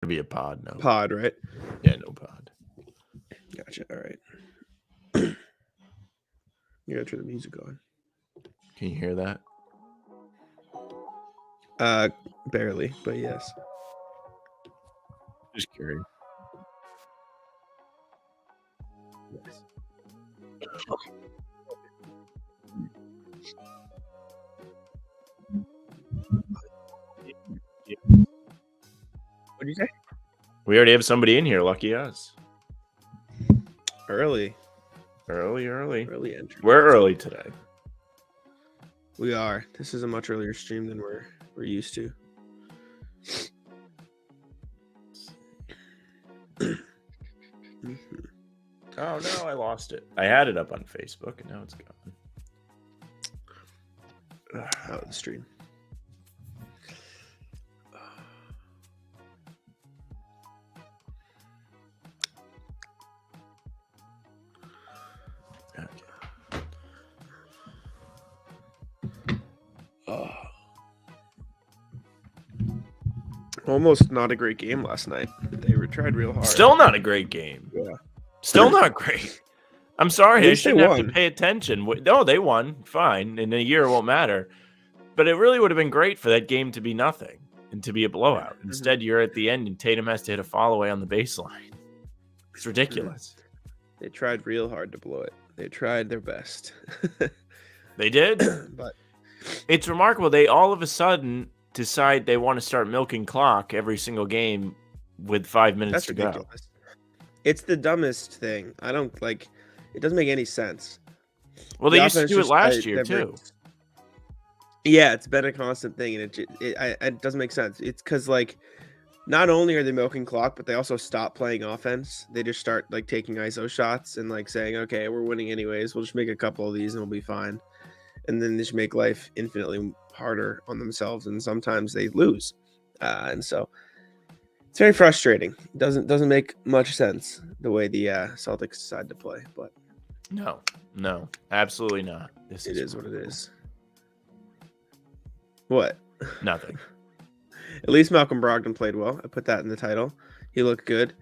to be a pod, no. Pod, right? Yeah, no pod. Gotcha. All right. You gotta turn the music on. Can you hear that? Barely, but yes. Just curious. Yes. What did you say? We already have somebody in here. Lucky us. Early Early. entry. We're early today. We are. This is a much earlier stream than we're used to. Oh no, I lost it. I had it up on Facebook and now it's gone. Out of the stream. Almost not a great game last night. They tried real hard. Still not a great game. Yeah. Still not great. I'm sorry, I least they shouldn't have to won. pay attention. No, they won. Fine. In a year, it won't matter. But it really would have been great for that game to be nothing and to be a blowout. Instead, you're at the end and Tatum has to hit a fall away on the baseline. It's ridiculous. They tried real hard to blow it. They tried their best. They did. But It's remarkable. They all of a sudden decide they want to start milking clock every single game with 5 minutes that's to ridiculous. go. It's the dumbest thing. I don't like. It doesn't make any sense. Well, The they used to offense do it just- last year they're too. Yeah, it's been a constant thing, and it doesn't make sense. It's because like, not only are they milking clock, but they also stop playing offense. They just start like taking ISO shots and like saying, "Okay, we're winning anyways. We'll just make a couple of these and we'll be fine." And then they just make life infinitely harder on themselves, and sometimes they lose. And so it's very frustrating. It doesn't make much sense the way the Celtics decide to play, but No, absolutely not. This it is what it is. What? Nothing. At least Malcolm Brogdon played well. I put that in the title. He looked good.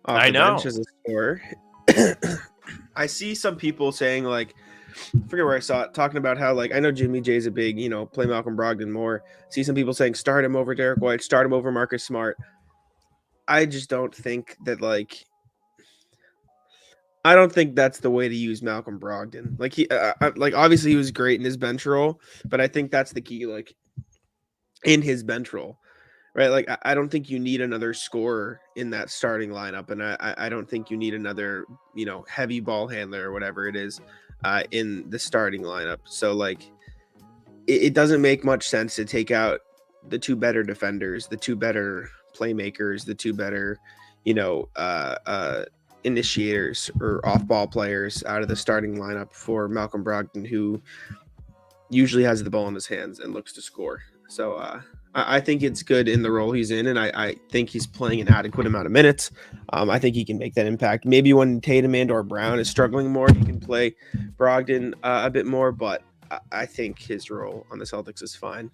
Off I the know. bench as a scorer. I see some people saying like, I forget where I saw it, talking about how like I know Jimmy J's a big, play Malcolm Brogdon more. See some people saying start him over Derek White, start him over Marcus Smart. I just don't think that I don't think that's the way to use Malcolm Brogdon. Like obviously he was great in his bench role, but I think that's the key. Like in his bench role, right? Like I don't think you need another scorer in that starting lineup, and I don't think you need another heavy ball handler or whatever it is in the starting lineup. So like it doesn't make much sense to take out the two better defenders, the two better playmakers, the two better initiators or off-ball players out of the starting lineup for Malcolm Brogdon, who usually has the ball in his hands and looks to score. So I think it's good in the role he's in, and I think he's playing an adequate amount of minutes. I think he can make that impact. Maybe when Tatum and or Brown is struggling more, he can play Brogdon a bit more, but I think his role on the Celtics is fine.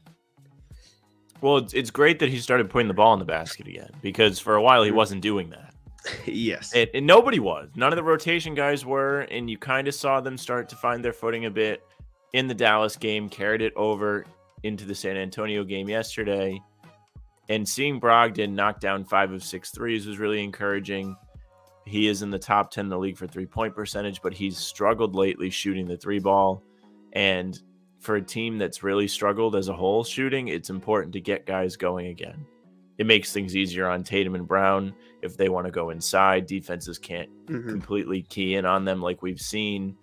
Well, it's great that he started putting the ball in the basket again, because for a while he wasn't doing that. Yes. And nobody was. None of the rotation guys were, and you kind of saw them start to find their footing a bit in the Dallas game, carried it over into the San Antonio game yesterday. And seeing Brogdon knock down 5 of 6 threes was really encouraging. He is in the top 10 in the league for three-point percentage, but he's struggled lately shooting the three ball. And for a team that's really struggled as a whole shooting, it's important to get guys going again. It makes things easier on Tatum and Brown if they want to go inside. Defenses can't completely key in on them like we've seen.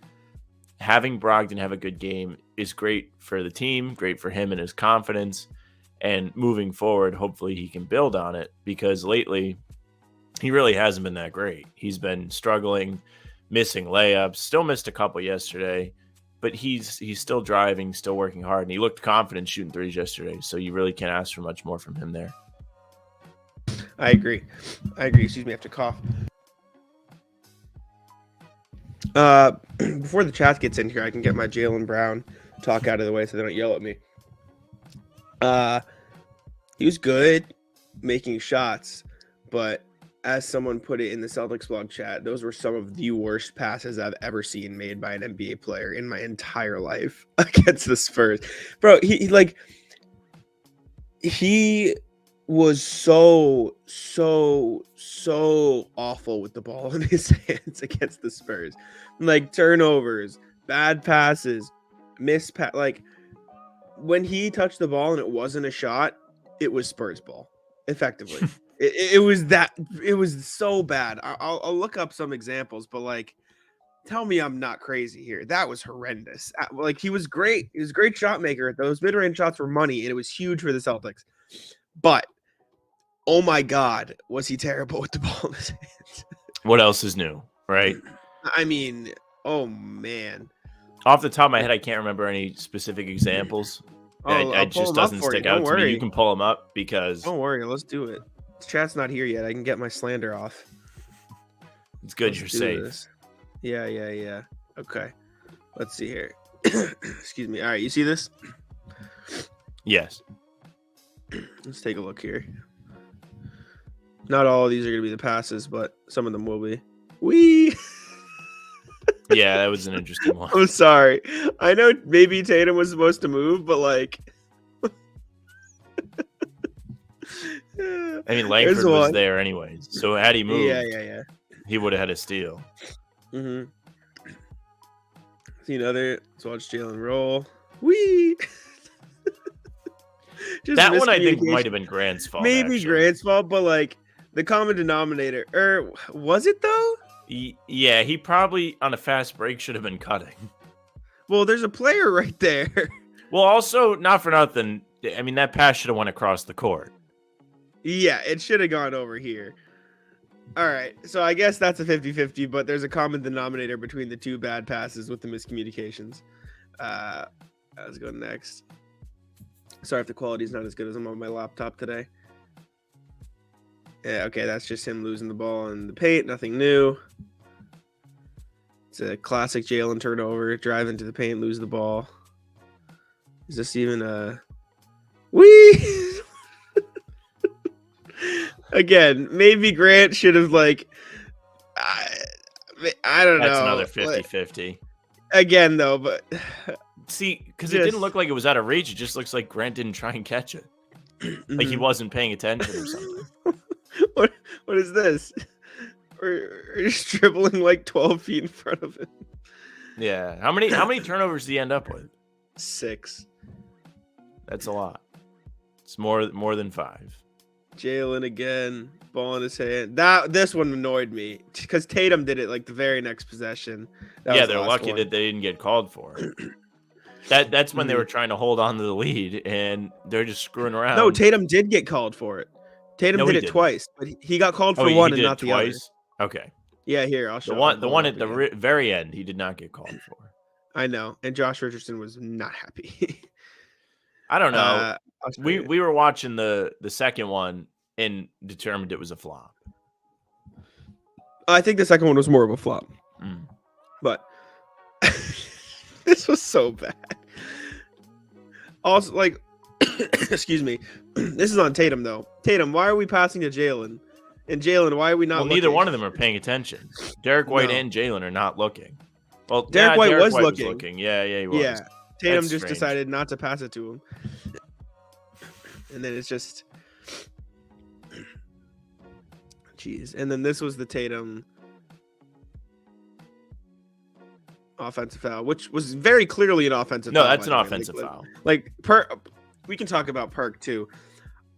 Having Brogdon have a good game is great for the team, great for him and his confidence. And moving forward, hopefully he can build on it, because lately he really hasn't been that great. He's been struggling, missing layups, still missed a couple yesterday, but he's still driving, still working hard, and he looked confident shooting threes yesterday. So you really can't ask for much more from him there. I agree. Excuse me, I have to cough. Before the chat gets in here, I can get my Jaylen Brown talk out of the way so they don't yell at me. He was good making shots, but as someone put it in the Celtics blog chat, those were some of the worst passes I've ever seen made by an NBA player in my entire life against the Spurs. Bro, he was so awful with the ball in his hands against the Spurs. Like turnovers, bad passes, missed like when he touched the ball and it wasn't a shot, it was Spurs ball, effectively. It was so bad. I'll look up some examples, but like, tell me I'm not crazy here. That was horrendous. Like he was great. He was a great shot maker. Those mid-range shots were money, and it was huge for the Celtics. But oh my God, was he terrible with the ball in his hands? What else is new, right? I mean, oh man. Off the top of my head, I can't remember any specific examples. It just doesn't stick out to me. You can pull them up because... Don't worry, let's do it. Chat's not here yet. I can get my slander off. It's good you're safe. This. Yeah. Okay. Let's see here. Excuse me. All right, you see this? Yes. Let's take a look here. Not all of these are going to be the passes, but some of them will be. Wee! Yeah, that was an interesting one. I'm sorry. I know maybe Tatum was supposed to move, but like... I mean, Langford was there anyways, so had he moved, he would have had a steal. Mm-hmm. See another. Let's watch Jalen roll. Wee. That one I think might have been Grant's fault. Maybe Grant's fault, but like the common denominator. Was it though? Yeah, he probably on a fast break should have been cutting. Well, there's a player right there. Well, also not for nothing. I mean, that pass should have went across the court. Yeah, it should have gone over here. All right, so I guess that's a 50-50, but there's a common denominator between the two bad passes with the miscommunications. Let's go next. Sorry if the quality is not as good as I'm on my laptop today. Yeah, okay, that's just him losing the ball in the paint. Nothing new. It's a classic Jalen turnover. Drive into the paint, lose the ball. Is this even a... Wee! Again, maybe Grant should have, like, I don't know. That's another 50-50. Again, though, but... See, because it didn't look like it was out of reach. It just looks like Grant didn't try and catch it. Like he wasn't paying attention or something. What is this? We're just dribbling like 12 feet in front of him. Yeah. How many turnovers do you end up with? 6. That's a lot. It's more than 5. Jalen again, ball in his hand. This one annoyed me because Tatum did it like the very next possession. Yeah, they're lucky that they didn't get called for it. That's when they were trying to hold on to the lead, and they're just screwing around. No, Tatum did get called for it. Tatum did it twice, but he got called for one and not the other. Okay. Yeah, here I'll show the one at the very end. He did not get called for. I know, and Josh Richardson was not happy. I don't know. We were watching the second one and determined it was a flop. I think the second one was more of a flop, but this was so bad. Also, like, excuse me, this is on Tatum though. Tatum, why are we passing to Jalen? And Jalen, why are we not? Well, neither one of them are paying attention. Derek White and Jalen are not looking. Well, Derek White was looking. Yeah, he was. Yeah, Tatum just decided not to pass it to him, and then it's just, jeez. And then this was the Tatum offensive foul, which was very clearly an offensive foul. No, that's an offensive foul. Like, we can talk about Perk too.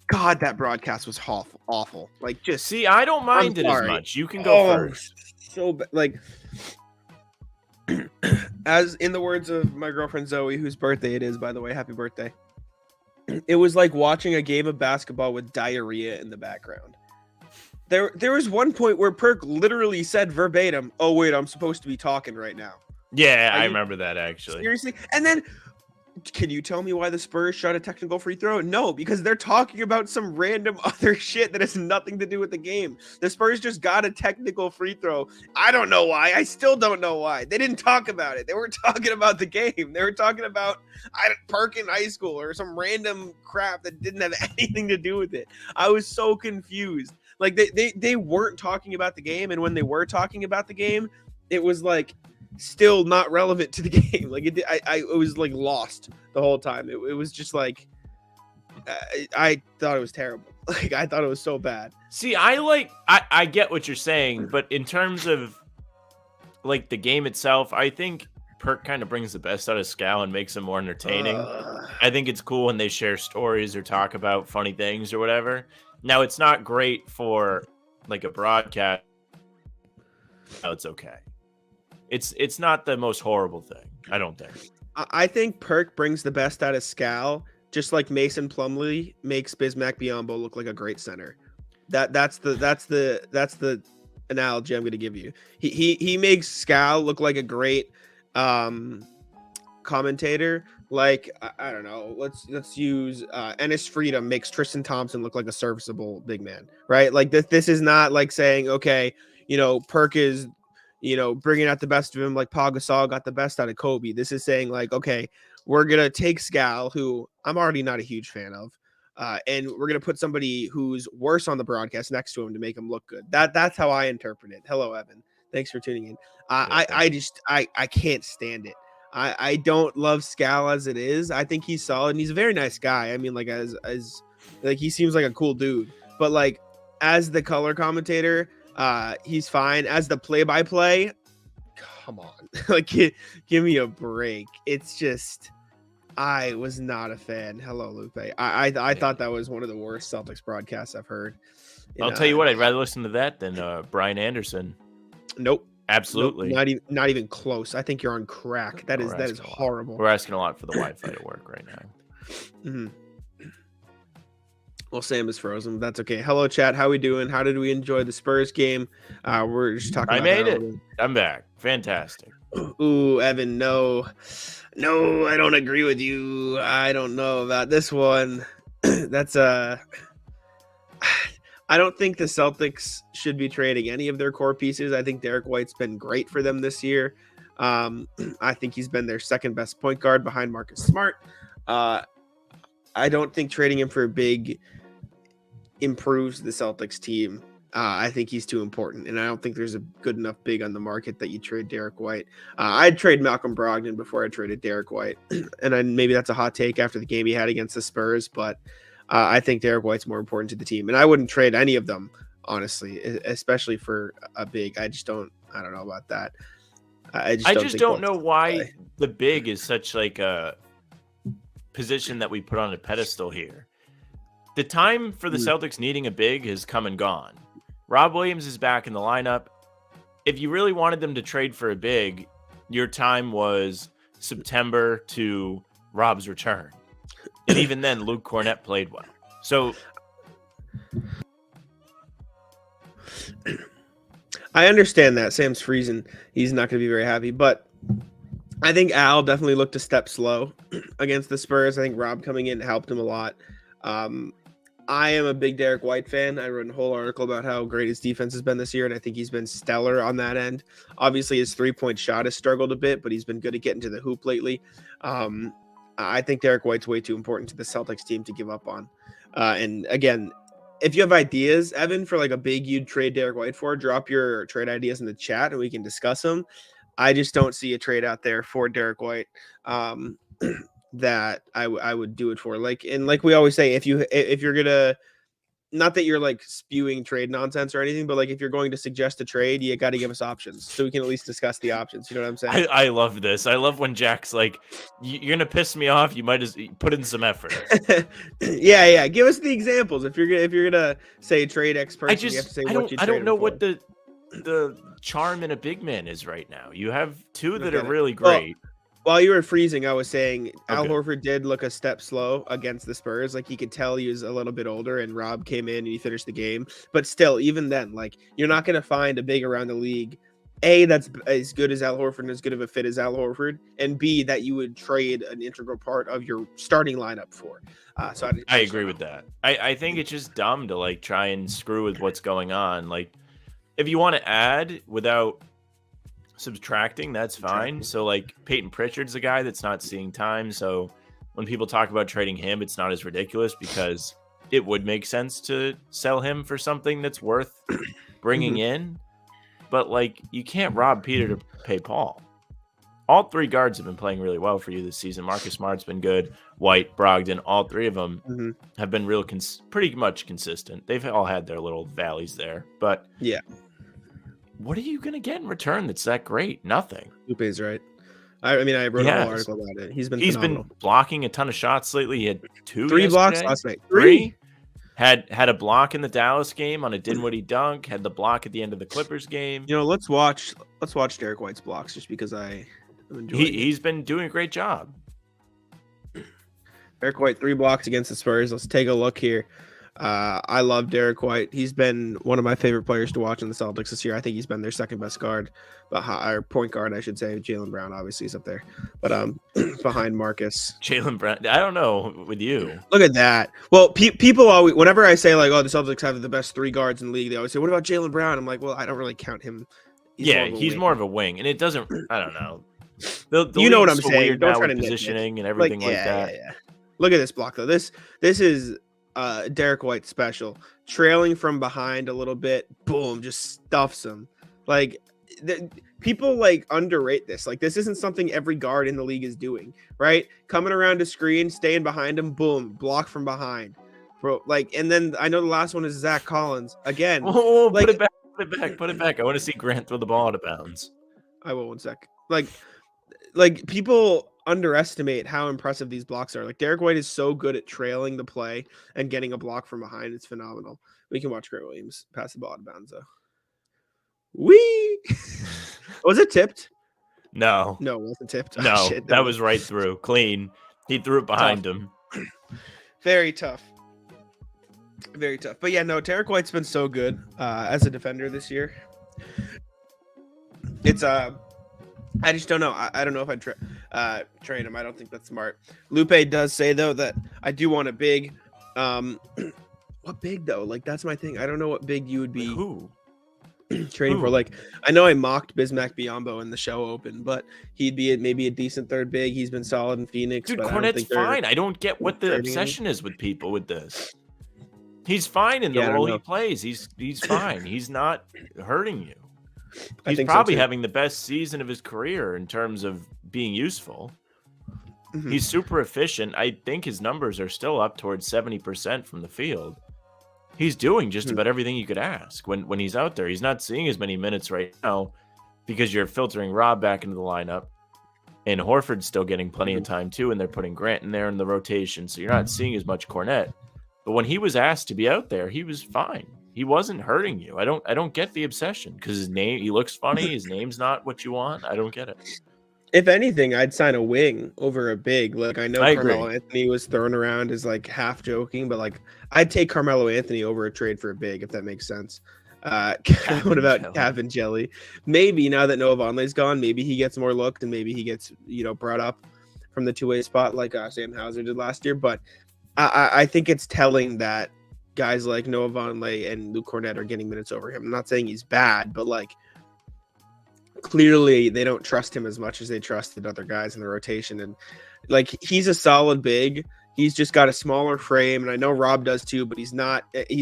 God, that broadcast was awful. Like, just see, I don't mind it as much. You can go first. So like, as in the words of my girlfriend Zoe, whose birthday it is, by the way, happy birthday. It was like watching a game of basketball with diarrhea in the background. There was one point where Perk literally said verbatim, "Oh wait, I'm supposed to be talking right now." Yeah, I remember that actually. Seriously, and then. Can you tell me why the Spurs shot a technical free throw? No, because they're talking about some random other shit that has nothing to do with the game. The Spurs just got a technical free throw. I don't know why. I still don't know why. They didn't talk about it. They weren't talking about the game. They were talking about Perk in high school or some random crap that didn't have anything to do with it. I was so confused. Like they weren't talking about the game, and when they were talking about the game, it was like still not relevant to the game. Like it was like lost the whole time. It was just like I thought it was terrible. Like I thought it was so bad. See, I get what you're saying, but in terms of like the game itself, I think Perk kind of brings the best out of Scal and makes him more entertaining. I think it's cool when they share stories or talk about funny things or whatever. Now, it's not great for like a broadcast. No, it's okay. It's not the most horrible thing, I don't think. I think Perk brings the best out of Scal, just like Mason Plumlee makes Bismack Biyombo look like a great center. That's the analogy I'm going to give you. He makes Scal look like a great commentator. Like I don't know, let's use Ennis Freedom makes Tristan Thompson look like a serviceable big man, right? Like this is not like saying, okay, Perk is bringing out the best of him like Pau Gasol got the best out of Kobe. This is saying like, okay, we're gonna take Scal, who I'm already not a huge fan of, and we're gonna put somebody who's worse on the broadcast next to him to make him look good. That's how I interpret it. Hello, Evan. Thanks for tuning in. I can't stand it. I don't love Scal as it is. I think he's solid and he's a very nice guy. I mean, like as like he seems like a cool dude. But like as the color commentator, he's fine. As the play-by-play, come on, like give me a break. It's just I was not a fan. Hello, Lupe. I thought that was one of the worst Celtics broadcasts I've heard. I'll tell you what, I'd rather listen to that than Brian Anderson. Nope. Absolutely. Nope, not even close. I think you're on crack. That is horrible. We're asking a lot for the Wi-Fi to work right now. Mm-hmm. Well, Sam is frozen. That's okay. Hello, chat. How we doing? How did we enjoy the Spurs game? We're just talking. I made it. I'm back. Fantastic. Ooh, Evan, no, I don't agree with you. I don't know about this one. That's I don't think the Celtics should be trading any of their core pieces. I think Derek White's been great for them this year. I think he's been their second best point guard behind Marcus Smart. I don't think trading him for a big improves the Celtics team. I think he's too important, and I don't think there's a good enough big on the market that you trade Derek White. I'd trade Malcolm Brogdon before I traded Derek White, and maybe that's a hot take after the game he had against the Spurs, but I think Derek White's more important to the team, and I wouldn't trade any of them, honestly, especially for a big. I don't know about that. I just don't know why the big is such like a position that we put on a pedestal here. The time for the Celtics needing a big has come and gone. Rob Williams is back in the lineup. If you really wanted them to trade for a big, your time was September to Rob's return. And even then, Luke Cornett played well. So I understand that. Sam's freezing. He's not going to be very happy. But I think Al definitely looked a step slow against the Spurs. I think Rob coming in helped him a lot. I am a big Derek White fan. I wrote a whole article about how great his defense has been this year, and I think he's been stellar on that end. Obviously, his three-point shot has struggled a bit, but he's been good at getting to the hoop lately. I think Derek White's way too important to the Celtics team to give up on. And again, if you have ideas, Evan, for like a big you'd trade Derek White for, drop your trade ideas in the chat and we can discuss them. I just don't see a trade out there for Derek White that I would do it for. Like we always say, if you're gonna, not that you're like spewing trade nonsense or anything, but like if you're going to suggest a trade, you got to give us options so we can at least discuss the options. You know what I'm saying? I love this. I love when Jack's like, "You're gonna piss me off. You might as put in some effort." yeah. Give us the examples. If you're gonna say trade X person, you have to say what you. I don't know what the charm in a big man is right now. You have two that are really great. Well, while you were freezing, I was saying Al Horford did look a step slow against the Spurs. Like, he could tell he was a little bit older, and Rob came in and he finished the game. But still, even then, like, you're not going to find a big around the league, A, that's as good as Al Horford and as good of a fit as Al Horford, and B, that you would trade an integral part of your starting lineup for. So I agree with that. I think it's just dumb to, like, try and screw with what's going on. Like, if you want to add without subtracting, that's fine. So like Peyton Pritchard's a guy that's not seeing time, so when people talk about trading him, it's not as ridiculous because it would make sense to sell him for something that's worth bringing in. But, like, you can't rob Peter to pay Paul. All three guards have been playing really well for you this season. Marcus Smart's been good. White, Brogdon, all three of them have been real, pretty much consistent. They've all had their little valleys there. But yeah, what are you going to get in return that's that great? Nothing. Lupe's right. I mean, I wrote a whole article about it. He's been blocking a ton of shots lately. He had three blocks last night. Three. Had a block in the Dallas game on a Dinwiddie dunk. Had the block at the end of the Clippers game. You know, let's watch Derek White's blocks just because I'm enjoying he's been doing a great job. Derek White 3 blocks against the Spurs. Let's take a look here. I love Derek White. He's been one of my favorite players to watch in the Celtics this year. I think he's been their second best guard, or point guard, I should say. Jaylen Brown obviously is up there, but behind Marcus. Jaylen Brown. I don't know with you. Look at that. Well, people always, whenever I say like, oh, the Celtics have the best 3 guards in the league, they always say, what about Jaylen Brown? I'm like, well, I don't really count him. He's more of a wing, and it doesn't. I don't know. You know what I'm saying? Don't try to positioning and everything like that. Yeah. Look at this block though. This is Derek White special. Trailing from behind a little bit, boom, just stuffs him. Like people like underrate this. Like this isn't something every guard in the league is doing, right? Coming around a screen, staying behind him, boom, block from behind. Bro, like, and then I know the last one is Zach Collins. Again, put it back. I want to see Grant throw the ball out of bounds. I will 1 sec. Like people underestimate how impressive these blocks are. Like Derek White is so good at trailing the play and getting a block from behind. It's phenomenal. We can watch Grant Williams pass the ball out of bounds though. Wee! Was it tipped? No, it wasn't tipped. No, oh, shit, that was right through. Clean. He threw it behind him. Very tough. Very tough. But yeah, no, Derek White's been so good as a defender this year. It's I just don't know. I don't know if I'd trade him. I don't think that's smart. Lupe does say though that I do want a big. What big though? Like that's my thing. I don't know what big you would be. Who? Trading for. Like I know I mocked Bismack Biyombo in the show open, but he'd be maybe a decent third big. He's been solid in Phoenix. Dude, but Cornette's fine. I don't get what the obsession is with people with this. He's fine in the role he plays. He's fine. He's not hurting you. He's probably having the best season of his career in terms of being useful. Mm-hmm. He's super efficient. I think his numbers are still up towards 70% from the field. He's doing just about everything you could ask when he's out there. He's not seeing as many minutes right now because you're filtering Rob back into the lineup. And Horford's still getting plenty of time too, and they're putting Grant in there in the rotation, so you're not seeing as much Cornette. But when he was asked to be out there, he was fine. He wasn't hurting you. I don't get the obsession because he looks funny. His name's not what you want. I don't get it. If anything, I'd sign a wing over a big. Like I know Carmelo Anthony was thrown around as like half joking, but like I'd take Carmelo Anthony over a trade for a big if that makes sense. What about Kevin Jelly? Maybe now that Noah Vonleh's gone, maybe he gets more looked and maybe he gets brought up from the 2-way spot like Sam Hauser did last year. But I think it's telling that guys like Noah Vonleh and Luke Cornette are getting minutes over him. I'm not saying he's bad, but like clearly they don't trust him as much as they trusted other guys in the rotation. And like he's a solid big. He's just got a smaller frame, and I know Rob does too, but he's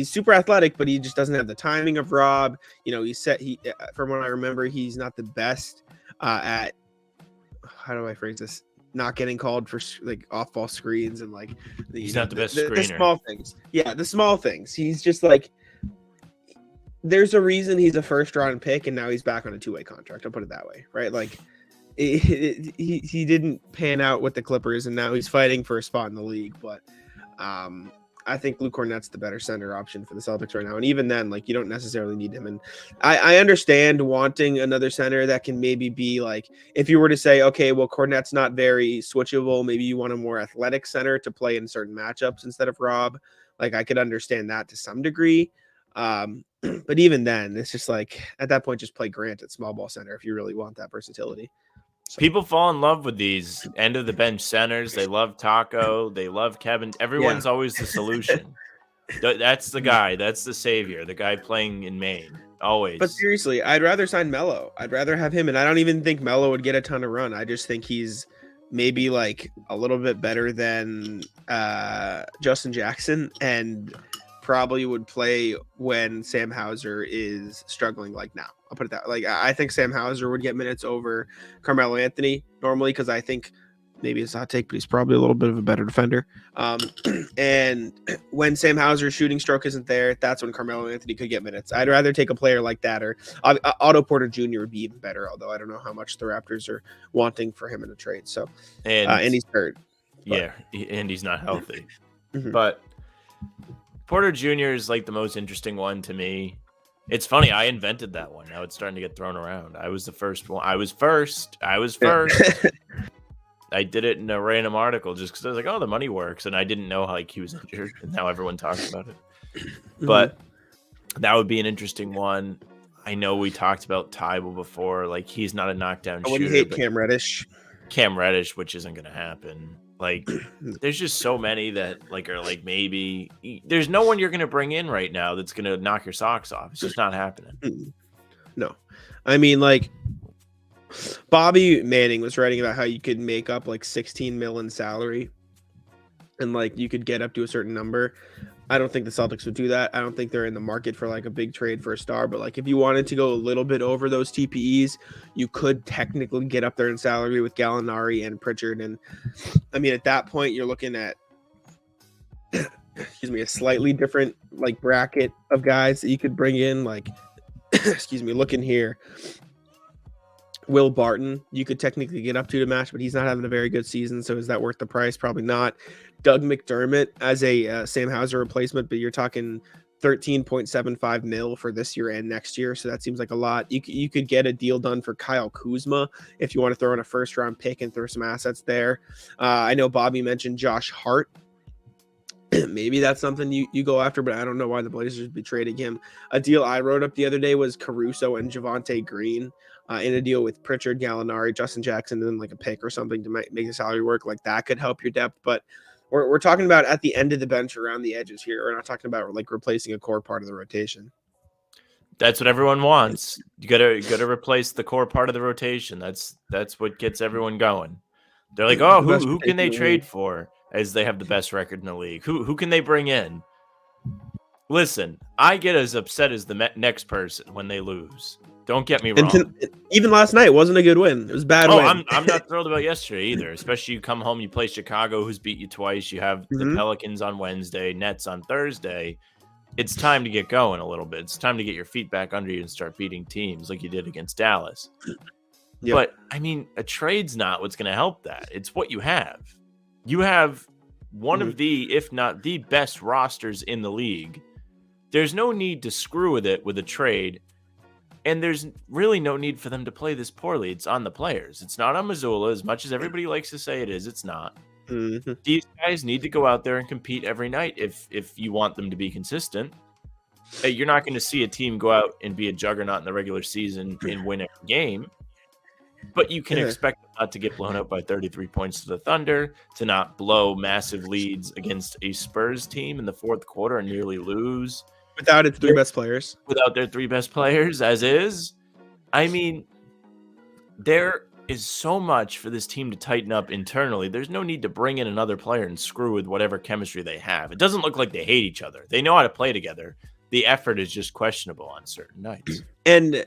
super athletic, but he just doesn't have the timing of Rob. From what I remember, he's not the best at, how do I phrase this? Not getting called for like off ball screens and like he's not the best screener. The small things. Yeah, the small things. He's just like, there's a reason he's a first round pick and now he's back on a 2-way contract. I'll put it that way, right? Like he didn't pan out with the Clippers and now he's fighting for a spot in the league. But I think Luke Cornette's the better center option for the Celtics right now. And even then, like, you don't necessarily need him. And I understand wanting another center that can maybe be like, if you were to say, okay, well, Cornette's not very switchable. Maybe you want a more athletic center to play in certain matchups instead of Rob. Like, I could understand that to some degree. But even then, it's just like, at that point, just play Grant at small ball center if you really want that versatility. So. People fall in love with these end of the bench centers. They love Taco. They love Kevin. Everyone's always the solution. That's the guy. That's the savior. The guy playing in Maine. Always. But seriously, I'd rather sign Melo. I'd rather have him. And I don't even think Melo would get a ton of run. I just think he's maybe like a little bit better than Justin Jackson, and probably would play when Sam Hauser is struggling like now. I'll put it that like I think Sam Hauser would get minutes over Carmelo Anthony normally, because I think maybe it's a hot take, but he's probably a little bit of a better defender. And when Sam Hauser's shooting stroke isn't there, that's when Carmelo Anthony could get minutes. I'd rather take a player like that, or Otto Porter Jr. would be even better, although I don't know how much the Raptors are wanting for him in a trade. So, and he's hurt. Yeah, and he's not healthy. Mm-hmm. But Porter Jr. is like the most interesting one to me. It's funny, I invented that one. Now it's starting to get thrown around. I was the first one. I was first. I did it in a random article just because I was like, oh, the money works. And I didn't know how like he was injured. And now everyone talks about it. Mm-hmm. But that would be an interesting one. I know we talked about Tybal before. Like, he's not a knockdown shooter. I wouldn't hate Cam Reddish, which isn't going to happen. Like, there's just so many that like are like maybe there's no one you're going to bring in right now that's going to knock your socks off. It's just not happening. No, I mean, like, Bobby Manning was writing about how you could make up like 16 mil in salary and like you could get up to a certain number. I don't think the Celtics would do that. I don't think they're in the market for like a big trade for a star, but like if you wanted to go a little bit over those TPEs, you could technically get up there in salary with Gallinari and Pritchard. And I mean, at that point, you're looking at a slightly different like bracket of guys that you could bring in, like looking here. Will Barton, you could technically get up to match, but he's not having a very good season. So is that worth the price? Probably not. Doug McDermott as a Sam Hauser replacement, but you're talking 13.75 mil for this year and next year. So that seems like a lot. You could get a deal done for Kyle Kuzma if you want to throw in a first round pick and throw some assets there. I know Bobby mentioned Josh Hart. Maybe that's something you go after, but I don't know why the Blazers would be trading him. A deal I wrote up the other day was Caruso and Javonte Green in a deal with Pritchard, Gallinari, Justin Jackson, and then like a pick or something to make the salary work. Like that could help your depth, but we're talking about at the end of the bench around the edges here. We're not talking about like replacing a core part of the rotation. That's what everyone wants. You gotta replace the core part of the rotation. That's what gets everyone going. They're like, oh, who can they trade for? As they have the best record in the league. Who can they bring in? Listen, I get as upset as the next person when they lose. Don't get me wrong. Even last night wasn't a good win. It was a bad win. I'm not thrilled about yesterday either. Especially you come home, you play Chicago, who's beat you twice. You have the Pelicans on Wednesday, Nets on Thursday. It's time to get going a little bit. It's time to get your feet back under you and start beating teams like you did against Dallas. Yep. But, I mean, a trade's not what's going to help that. It's what you have. You have one of the, if not the best rosters in the league. There's no need to screw with it with a trade. And there's really no need for them to play this poorly. It's on the players. It's not on Mazzulla, as much as everybody likes to say it is. It's not. These guys need to go out there and compete every night if you want them to be consistent. You're not going to see a team go out and be a juggernaut in the regular season and win every game. But you can expect them not to get blown out by 33 points to the Thunder, to not blow massive leads against a Spurs team in the fourth quarter and nearly lose. Without its three best players. Without their three best players, as is. I mean, there is so much for this team to tighten up internally. There's no need to bring in another player and screw with whatever chemistry they have. It doesn't look like they hate each other. They know how to play together. The effort is just questionable on certain nights. And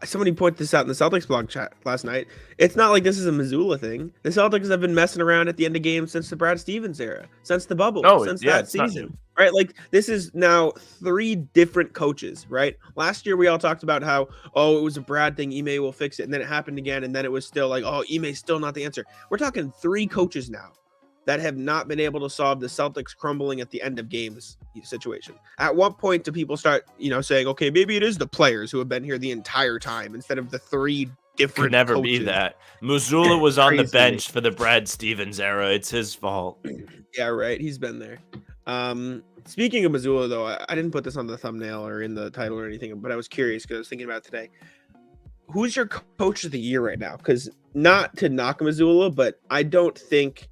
somebody pointed this out in the Celtics blog chat last night. It's not like this is a Mazzulla thing. The Celtics have been messing around at the end of games since the Brad Stevens era, since the bubble, since that season, right? Like this is now 3 different coaches, right? Last year we all talked about how, it was a Brad thing. Ime will fix it. And then it happened again. And then it was still like, Ime's still not the answer. We're talking 3 coaches now that have not been able to solve the Celtics crumbling at the end of games situation. At what point do people start, saying, okay, maybe it is the players who have been here the entire time instead of the 3 different Could never coaches. Be that. Mazzulla was on the bench for the Brad Stevens era. It's his fault. Yeah, right. He's been there. Speaking of Mazzulla, though, I didn't put this on the thumbnail or in the title or anything, but I was curious because I was thinking about it today. Who's your coach of the year right now? Because not to knock Mazzulla, but I don't think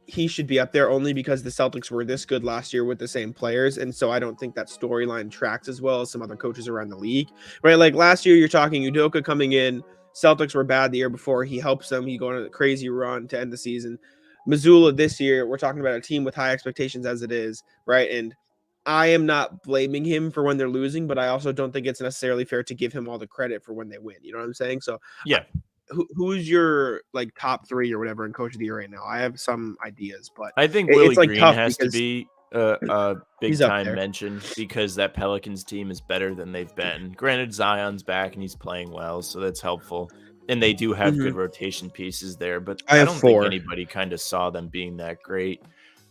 he should be up there only because the Celtics were this good last year with the same players. And so I don't think that storyline tracks as well as some other coaches around the league, right? Like last year, you're talking Udoka coming in Celtics were bad the year before. He helps them. He go on a crazy run to end the season. Missoula this year, we're talking about a team with high expectations as it is, right? And I am not blaming him for when they're losing, but I also don't think it's necessarily fair to give him all the credit for when they win. You know what I'm saying? So Yeah. Who's your like top 3 or whatever in coach of the year right now? I have some ideas, but I think Willie it's like Green tough has to because be a big he's up time there. mention because that Pelicans team is better than they've been. Granted, Zion's back and he's playing well, so that's helpful. And they do have good rotation pieces there, but I I have don't think 4. anybody kind of saw them being that great.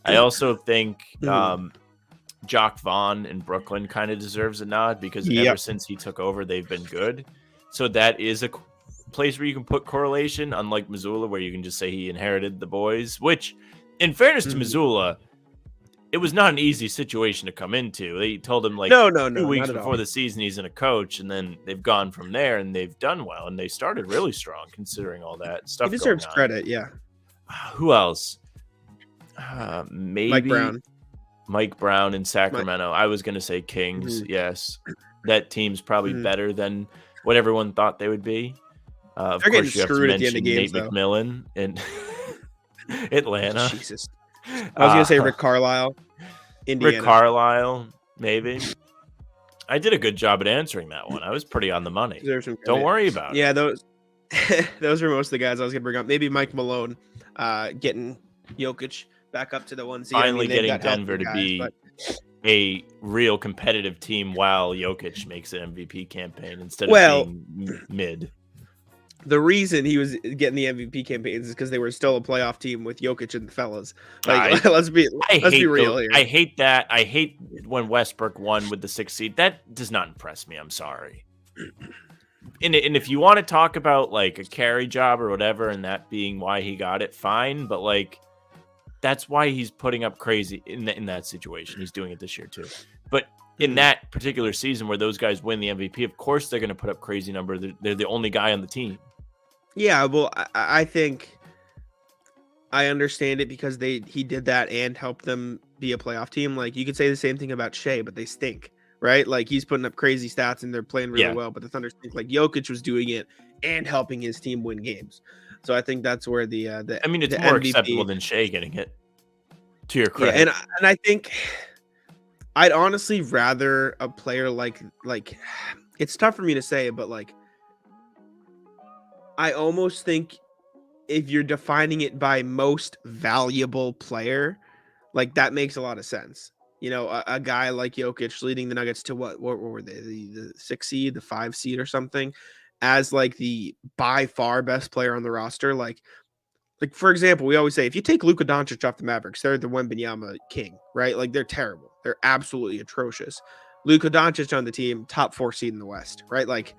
I also think Jock Vaughn in Brooklyn kind of deserves a nod because ever since he took over, they've been good. So that is a place where you can put correlation, unlike Missoula, where you can just say he inherited the boys, which, in fairness to Missoula, it was not an easy situation to come into. They told him like no, 2 weeks before all. the season he's in a coach, and then they've gone from there and they've done well, and they started really strong considering all that stuff. He deserves going on. credit, yeah. Who else? Maybe Mike Brown in Sacramento. I was going to say Kings. Yes, that team's probably better than what everyone thought they would be. Of They're course, getting you have to screwed at the end mention of games, Nate though. McMillan in Atlanta. Jesus. I was going to say Rick Carlisle, Indiana. Rick Carlisle, maybe. I did a good job at answering that one. I was pretty on the money. Don't worry about it. Yeah, those were most of the guys I was going to bring up. Maybe Mike Malone getting Jokic back up to the 1 seed. Finally getting Denver to be a real competitive team while Jokic makes an MVP campaign instead of being mid. The reason he was getting the MVP campaigns is because they were still a playoff team with Jokic and the fellas. Like, let's be real here. I hate that. I hate when Westbrook won with the 6th seed. That does not impress me. I'm sorry. And if you want to talk about like a carry job or whatever, and that being why he got it, fine. But like, that's why he's putting up crazy in that situation. He's doing it this year too. But in that particular season where those guys win the MVP, of course they're going to put up crazy numbers. They're the only guy on the team. Yeah, well, I think I understand it because he did that and helped them be a playoff team. Like, you could say the same thing about Shea, but they stink, right? Like, he's putting up crazy stats and they're playing really well, but the Thunder stink. Like, Jokic was doing it and helping his team win games. So I think that's where the I mean, it's more MVP, acceptable than Shea getting it. To your credit, yeah, and I think I'd honestly rather a player like it's tough for me to say, but like I almost think if you're defining it by most valuable player, like that makes a lot of sense. You know, a guy like Jokic leading the Nuggets to what were they, the 6 seed, the 5 seed or something, as like the by far best player on the roster. Like for example, we always say if you take Luka Doncic off the Mavericks, they're the Wembanyama king, right? Like they're terrible. They're absolutely atrocious. Luka Doncic on the team, top 4 seed in the West, right? Like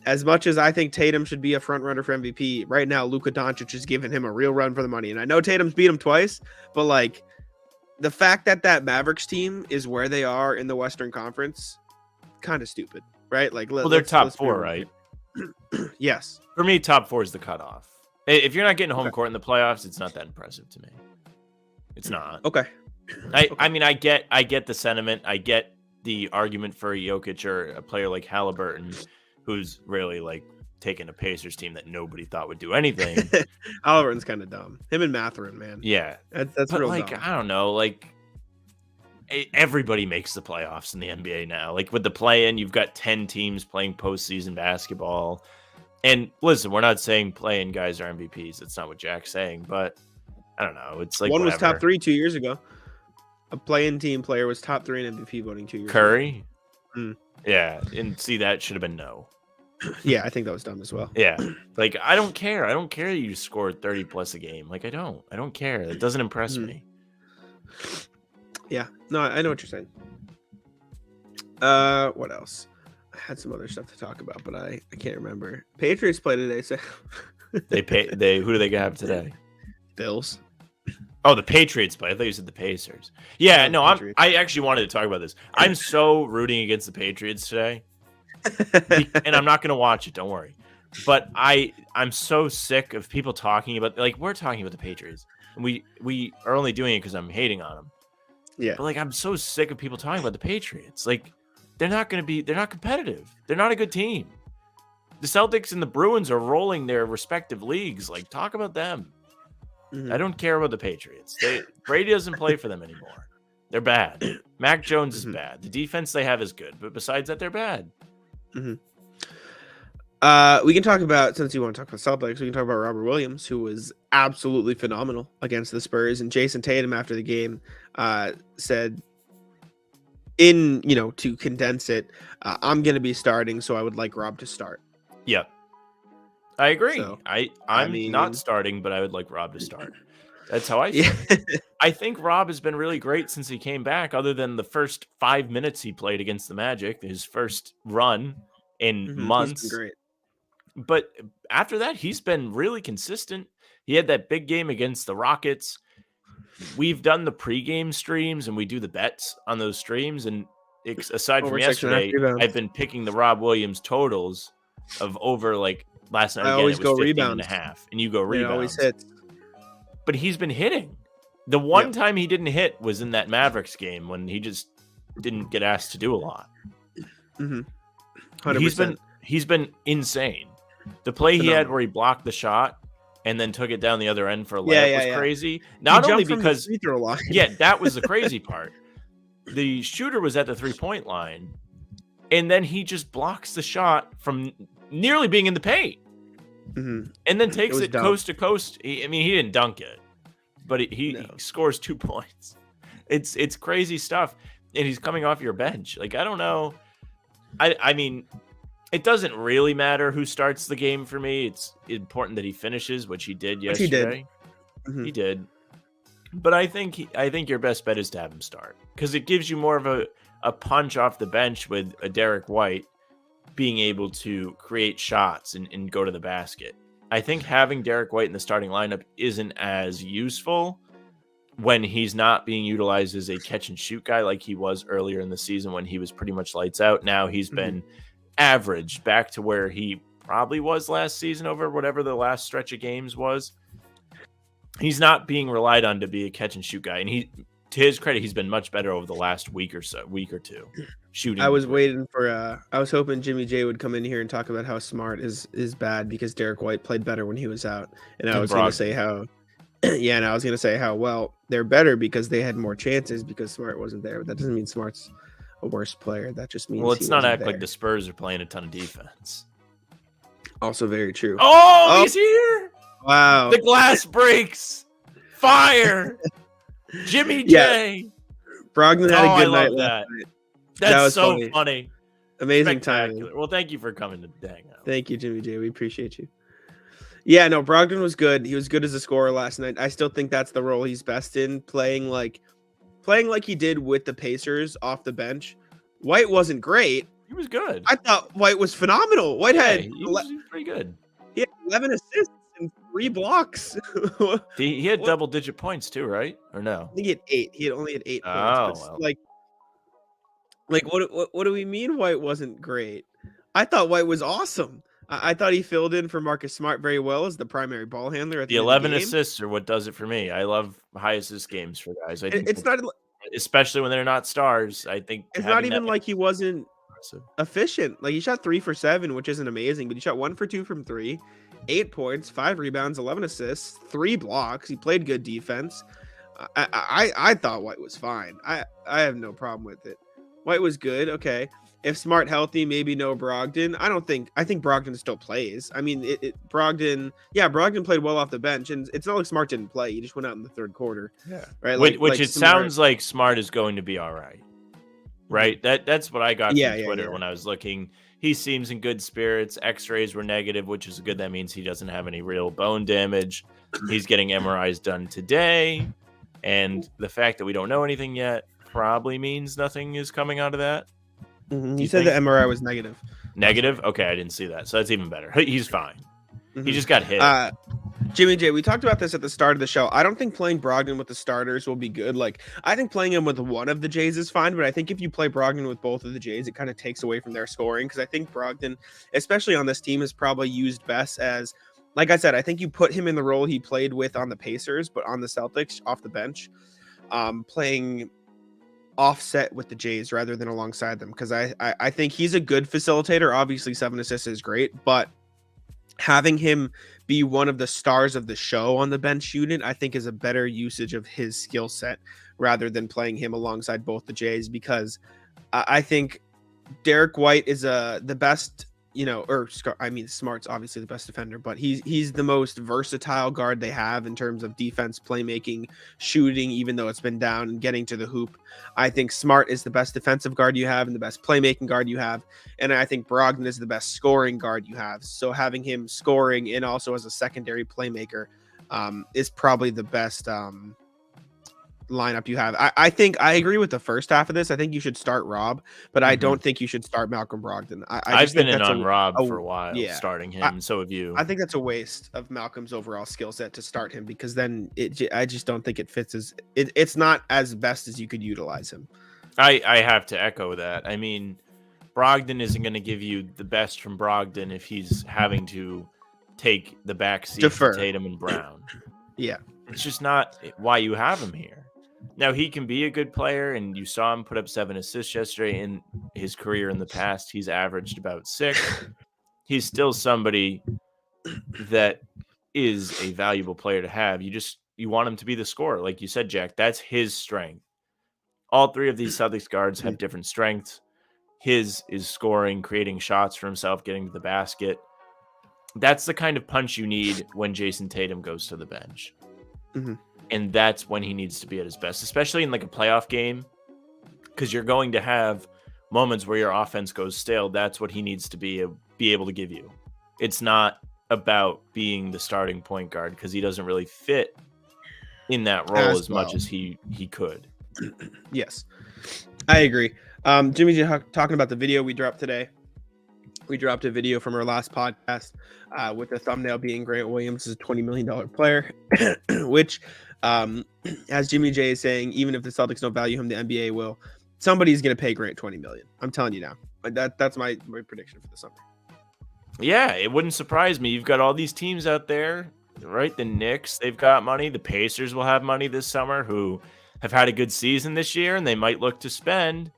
as much as I think Tatum should be a front runner for MVP, right now Luka Doncic is giving him a real run for the money. And I know Tatum's beat him twice, but like the fact that Mavericks team is where they are in the Western Conference, kind of stupid, right? Like, well, they're top 4, right? Yes. For me, top 4 is the cutoff. If you're not getting home court in the playoffs, it's not that impressive to me. It's not. Okay. I mean, I get the sentiment. I get the argument for Jokic or a player like Halliburton, who's really like taking a Pacers team that nobody thought would do anything. Halliburton's kind of dumb. Him and Mathurin, man. Yeah, that's but real like dumb. I don't know, like everybody makes the playoffs in the NBA now. Like with the play-in, you've got 10 teams playing postseason basketball. And listen, we're not saying play-in guys are MVPs. That's not what Jack's saying, but I don't know. It's like one whatever. was top 3 2 years ago. A play-in team player was top 3 in MVP voting 2 years ago. Curry? Yeah, and see, that should have been no. Yeah, I think that was dumb as well. Yeah, like I don't care. I don't care that you scored 30 plus a game. Like I don't care. It doesn't impress me. Yeah, no, I know what you're saying. What else? I had some other stuff to talk about, but I can't remember. Patriots play today, so who do they have today? Bills. Oh, the Patriots play. I thought you said the Pacers. Yeah, no, I actually wanted to talk about this. I'm so rooting against the Patriots today. And I'm not going to watch it, don't worry. But I'm so sick of people talking about, like, we're talking about the Patriots. And we are only doing it because I'm hating on them. Yeah. But like, I'm so sick of people talking about the Patriots. Like, they're not competitive. They're not a good team. The Celtics and the Bruins are rolling their respective leagues. Like, talk about them. I don't care about the Patriots. Brady doesn't play for them anymore. They're bad. Mac Jones is bad. The defense they have is good, but besides that, they're bad. We can talk about, since you want to talk about Celtics, we can talk about Robert Williams, who was absolutely phenomenal against the Spurs. And Jason Tatum, after the game, said, to condense it, I'm going to be starting, so I would like Rob to start. Yep. I agree. So, I'm not starting, but I would like Rob to start. That's how I feel. Yeah. I think Rob has been really great since he came back, other than the first 5 minutes he played against the Magic, his first run in months. He's been great. But after that, he's been really consistent. He had that big game against the Rockets. We've done the pregame streams, and we do the bets on those streams. And aside from yesterday, I've been picking the Rob Williams totals of over, like, last night. I always go rebounds. 15.5, and you go rebounds. Always hits. But he's been hitting. The one time he didn't hit was in that Mavericks game when he just didn't get asked to do a lot. 100%. He's been insane. The play he had where he blocked the shot and then took it down the other end for a layup was crazy. Not only because that was the crazy part. The shooter was at the 3-point line, and then he just blocks the shot from nearly being in the paint. And then takes it coast to coast. He didn't dunk it, but he scores 2 points. It's crazy stuff, and he's coming off your bench. Like, I don't know. I mean, it doesn't really matter who starts the game for me. It's important that he finishes, which he did yesterday. He did. But I think your best bet is to have him start, because it gives you more of a punch off the bench with a Derek White being able to create shots and go to the basket. I think having Derek White in the starting lineup isn't as useful when he's not being utilized as a catch and shoot guy like he was earlier in the season when he was pretty much lights out. Now he's been average back to where he probably was last season over whatever the last stretch of games was. He's not being relied on to be a catch and shoot guy. And to his credit, he's been much better over the last week or two. Shooting. I was waiting for I was hoping Jimmy J would come in here and talk about how Smart is bad because Derek White played better when he was out. And I was going to say how and I was going to say how, well, they're better because they had more chances because Smart wasn't there. But that doesn't mean Smart's a worse player. That just means let's not act like the Spurs are playing a ton of defense. Also very true. Oh, he's here. Wow. The glass breaks. Fire. Jimmy J. Brogdon had a good night last night. That's so funny. Amazing timing. Well, thank you for coming to hang out. Thank you, Jimmy J. We appreciate you. Yeah, no, Brogdon was good. He was good as a scorer last night. I still think that's the role he's best in, playing like he did with the Pacers off the bench. White wasn't great. He was good. I thought White was phenomenal. White had he was pretty good. He had 11 assists and 3 blocks. He had double-digit points too, right? Or no? I think he had 8. He only had 8 points. Well. Like what do we mean White wasn't great? I thought White was awesome. I thought he filled in for Marcus Smart very well as the primary ball handler. At the 11 assists are what does it for me. I love high assist games for guys. I think it's not, especially when they're not stars. I think it's not even like he wasn't efficient. Like he shot 3 for 7, which isn't amazing, but he shot 1 for 2 from 3, 8 points, 5 rebounds, 11 assists, 3 blocks. He played good defense. I thought White was fine. I have no problem with it. White was good. Okay. If Smart healthy, maybe no Brogdon. I think Brogdon still plays. I mean, Brogdon played well off the bench, and it's not like Smart didn't play. He just went out in the third quarter. Yeah. Right. Which sounds like Smart is going to be all right. Right. That's what I got from Twitter when I was looking. He seems in good spirits. X-rays were negative, which is good. That means he doesn't have any real bone damage. He's getting MRIs done today. And the fact that we don't know anything yet probably means nothing is coming out of that. He said the MRI was negative. Negative? Okay, I didn't see that. So that's even better. He's fine. He just got hit. Jimmy J, we talked about this at the start of the show. I don't think playing Brogdon with the starters will be good. Like, I think playing him with one of the Jays is fine, but I think if you play Brogdon with both of the Jays, it kind of takes away from their scoring, because I think Brogdon, especially on this team, is probably used best as, like I said, I think you put him in the role he played with on the Pacers, but on the Celtics off the bench, playing offset with the Jays rather than alongside them, because I think he's a good facilitator. Obviously, 7 assists is great, but having him be one of the stars of the show on the bench unit, I think, is a better usage of his skill set rather than playing him alongside both the Jays, because I think Derek White is the best, Smart's obviously the best defender, but he's the most versatile guard they have in terms of defense, playmaking, shooting, even though it's been down, and getting to the hoop. I think Smart is the best defensive guard you have and the best playmaking guard you have. And I think Brogdon is the best scoring guard you have. So having him scoring and also as a secondary playmaker is probably the best lineup you have. I think I agree with the first half of this. I think you should start Rob, but I don't think you should start Malcolm Brogdon. I've been in on Rob for a while, starting him, and so have you. I think that's a waste of Malcolm's overall skill set to start him, because then I just don't think it fits it's not as best as you could utilize him. I have to echo that. I mean, Brogdon isn't going to give you the best from Brogdon if he's having to take the back seat to Tatum and Brown. Yeah. It's just not why you have him here. Now, he can be a good player, and you saw him put up 7 assists yesterday. In his career in the past, he's averaged about 6. He's still somebody that is a valuable player to have. You want him to be the scorer. Like you said, Jack, that's his strength. All 3 of these Celtics guards have different strengths. His is scoring, creating shots for himself, getting to the basket. That's the kind of punch you need when Jason Tatum goes to the bench. Mm-hmm. And that's when he needs to be at his best, especially in like a playoff game, because you're going to have moments where your offense goes stale. That's what he needs to be able to give you. It's not about being the starting point guard, because he doesn't really fit in that role as much as he could. Yes, I agree. Jimmy J talking about the video we dropped today. We dropped a video from our last podcast with the thumbnail being Grant Williams is a $20 million player, which, as Jimmy J is saying, even if the Celtics don't value him, the NBA will. Somebody's going to pay Grant $20 million. I'm telling you now. That's my prediction for the summer. Yeah, it wouldn't surprise me. You've got all these teams out there, right? The Knicks, they've got money. The Pacers will have money this summer, who have had a good season this year, and they might look to spend.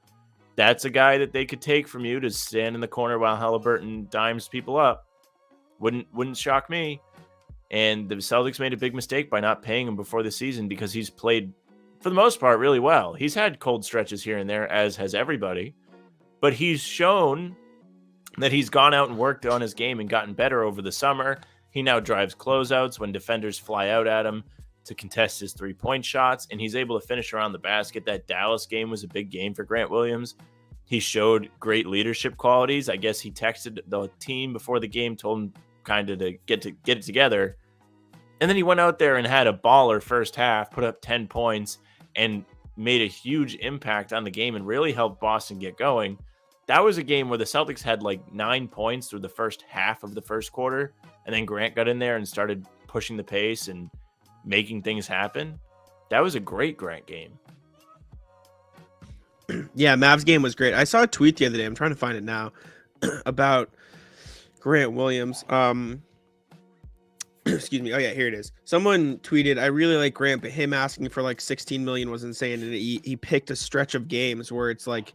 That's a guy that they could take from you to stand in the corner while Halliburton dimes people up. Wouldn't shock me. And the Celtics made a big mistake by not paying him before the season, because he's played, for the most part, really well. He's had cold stretches here and there, as has everybody. But he's shown that he's gone out and worked on his game and gotten better over the summer. He now drives closeouts when defenders fly out at him to contest his three-point shots, and he's able to finish around the basket. That Dallas game was a big game for Grant Williams. He showed great leadership qualities. I guess he texted the team before the game, told them kind of to get it together. And then he went out there and had a baller first half, put up 10 points, and made a huge impact on the game and really helped Boston get going. That was a game where the Celtics had like 9 points through the first half of the first quarter, and then Grant got in there and started pushing the pace and making things happen. That was a great Grant game. Yeah, Mavs game was great. I saw a tweet the other day, I'm trying to find it now, about Grant Williams. Excuse me. Oh yeah, here it is. Someone tweeted, "I really like Grant, but him asking for like 16 million was insane." And he picked a stretch of games where it's like,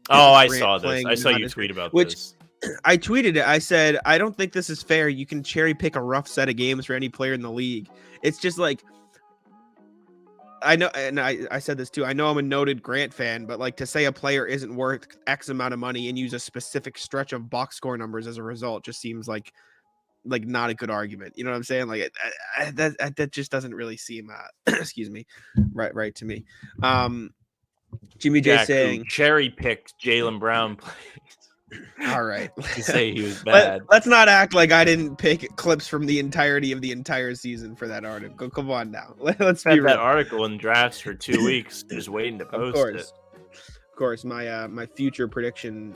oh, I saw this. I saw you tweet about this. I tweeted it. I said, I don't think this is fair. You can cherry pick a rough set of games for any player in the league. It's just like, I know, and I said this too. I know I'm a noted Grant fan, but like to say a player isn't worth X amount of money and use a specific stretch of box score numbers as a result just seems like not a good argument. You know what I'm saying? Like that just doesn't really seem excuse me, right to me. Jimmy J saying cherry picked Jaylen Brown plays. All right. To say he was bad. Let's not act like I didn't pick clips from the entirety of the entire season for that article. Come on now. Let's be real. That article in drafts for 2 weeks, just waiting to post it. Of course, my future prediction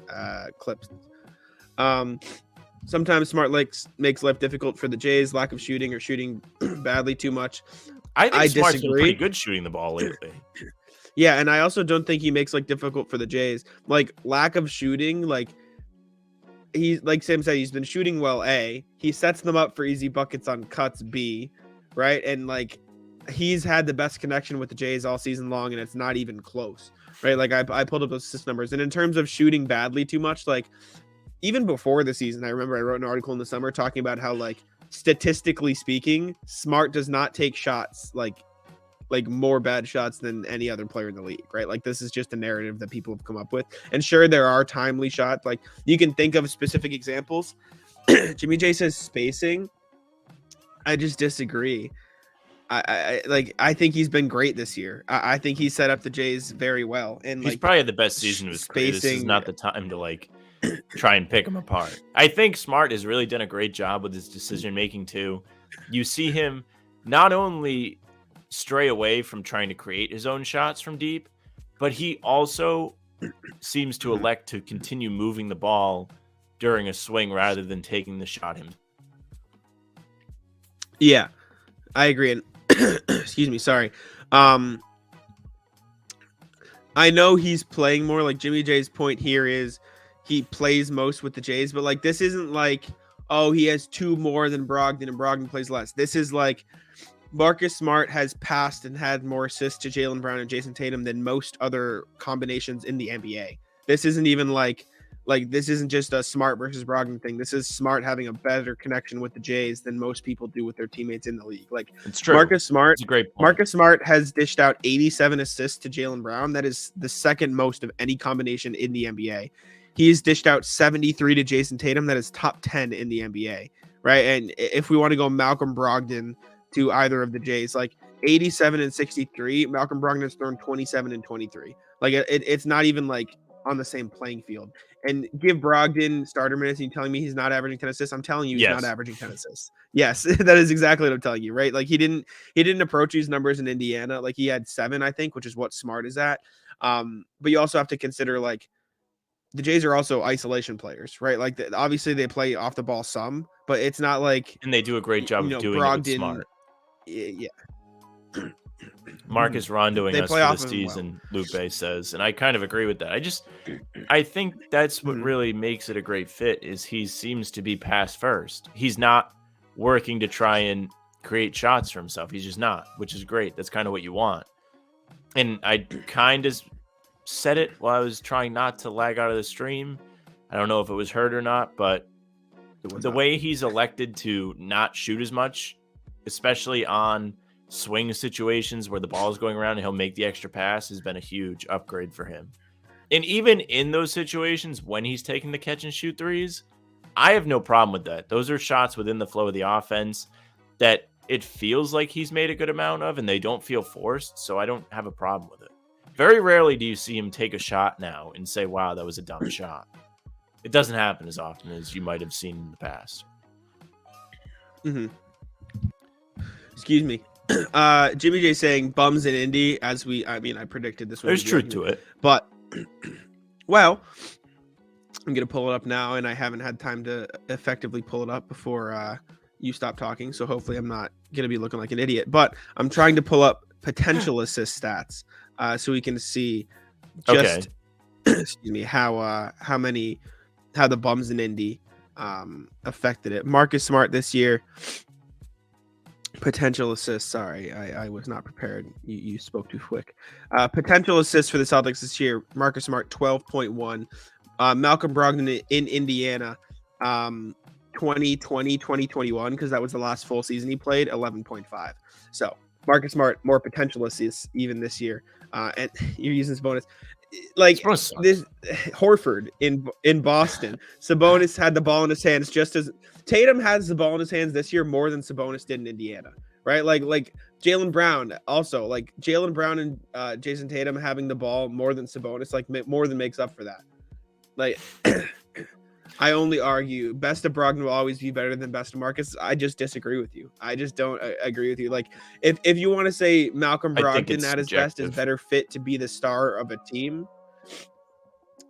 clips. Sometimes Smart makes life difficult for the Jays. Lack of shooting or shooting badly too much. I think Smart's been pretty good shooting the ball lately. Yeah, and I also don't think he makes life difficult for the Jays. Like lack of shooting, like. He's like Sam said, he's been shooting well. A, he sets them up for easy buckets on cuts. B, right, and like he's had the best connection with the Jays all season long, and it's not even close. right? Like I pulled up those assist numbers, and in terms of shooting badly too much, like even before the season, I remember I wrote an article in the summer talking about how, like, statistically speaking, Smart does not take shots like more bad shots than any other player in the league, right? Like, this is just a narrative that people have come up with. And sure, there are timely shots. Like, you can think of specific examples. Jimmy J says spacing. I just disagree. I think he's been great this year. I think he set up the Jays very well. And he's like, probably the best season of his career. This is not the time to like try and pick him apart. I think Smart has really done a great job with his decision making too. You see him not only stray away from trying to create his own shots from deep, but he also seems to elect to continue moving the ball during a swing rather than taking the shot him. Yeah, I agree. And excuse me, sorry. I know he's playing more. Like, Jimmy J's point here is he plays most with the Jays, but like, this isn't like, oh, he has 2 more than Brogdon and Brogdon plays less. This is like Marcus Smart has passed and had more assists to Jaylen Brown and Jason Tatum than most other combinations in the NBA. This isn't even like this isn't just a Smart versus Brogdon thing. This is Smart having a better connection with the Jays than most people do with their teammates in the league. Like, it's true. Marcus Smart, it's a great point. Marcus Smart has dished out 87 assists to Jaylen Brown. That is the second most of any combination in the NBA. He's dished out 73 to Jason Tatum. That is top 10 in the NBA, right? And if we want to go Malcolm Brogdon to either of the Jays, like 87 and 63, Malcolm Brogdon has thrown 27 and 23. Like, it's not even like on the same playing field. And give Brogdon starter minutes, and you're telling me he's not averaging 10 assists? I'm telling you he's not averaging 10 assists. Yes, that is exactly what I'm telling you, right? Like, he didn't approach these numbers in Indiana. Like, he had 7, I think, which is what Smart is at. But you also have to consider, like, the Jays are also isolation players, right? Like, obviously they play off the ball some, but it's not like, and they do a great job of doing it with Smart. Yeah. Marcus Rondoing They us play for off the of him season, Lupe says, and I kind of agree with that. I think that's what really makes it a great fit is he seems to be pass first. He's not working to try and create shots for himself. He's just not, which is great. That's kind of what you want. And I kind of said it while I was trying not to lag out of the stream. I don't know if it was heard or not, but the way he's elected to not shoot as much, especially on swing situations where the ball is going around and he'll make the extra pass, has been a huge upgrade for him. And even in those situations when he's taking the catch and shoot threes, I have no problem with that. Those are shots within the flow of the offense that it feels like he's made a good amount of, and they don't feel forced, so I don't have a problem with it. Very rarely do you see him take a shot now and say, wow, that was a dumb shot. It doesn't happen as often as you might have seen in the past. Excuse me. Jimmy J saying bums in Indy, I predicted this. There's truth to it. But, well, I'm going to pull it up now, and I haven't had time to effectively pull it up before you stop talking, so hopefully I'm not going to be looking like an idiot. But I'm trying to pull up potential assist stats so we can see just excuse me, how the bums in Indy affected it. Marcus Smart this year, potential assists. Sorry, I was not prepared. You spoke too quick. Potential assists for the Celtics this year. Marcus Smart 12.1. Malcolm Brogdon in Indiana 2020, 2021, because that was the last full season he played, 11.5. So Marcus Smart, more potential assists even this year. And you're using this bonus. Like this Horford in Boston. Sabonis had the ball in his hands just as Tatum has the ball in his hands this year more than Sabonis did in Indiana, right? Like Jaylen Brown also, like Jaylen Brown and Jason Tatum having the ball more than Sabonis, like more than makes up for that. Like I only argue best of Brogdon will always be better than best of Marcus. I just disagree with you. I just don't agree with you. Like if you want to say Malcolm Brogdon at his best is better fit to be the star of a team,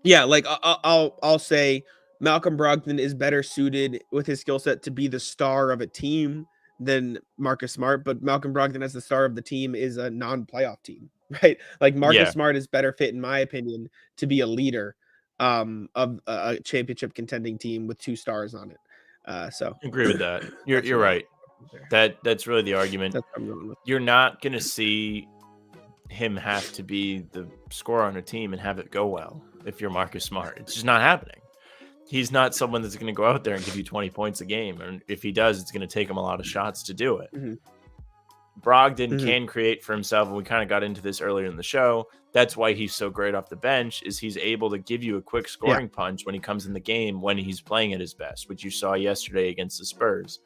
yeah, like I'll say Malcolm Brogdon is better suited with his skill set to be the star of a team than Marcus Smart. But Malcolm Brogdon as the star of the team is a non-playoff team, right? Like Marcus Smart is better fit, in my opinion, to be a leader of a championship contending team with 2 stars on it. So agree with that. You're right. That's really the argument. You're not going to see him have to be the scorer on a team and have it go well if you're Marcus Smart. It's just not happening. He's not someone that's going to go out there and give you 20 points a game. And if he does, it's going to take him a lot of shots to do it. Mhm. Brogdon can create for himself, and we kind of got into this earlier in the show. That's why he's so great off the bench, is he's able to give you a quick scoring punch when he comes in the game when he's playing at his best, which you saw yesterday against the Spurs.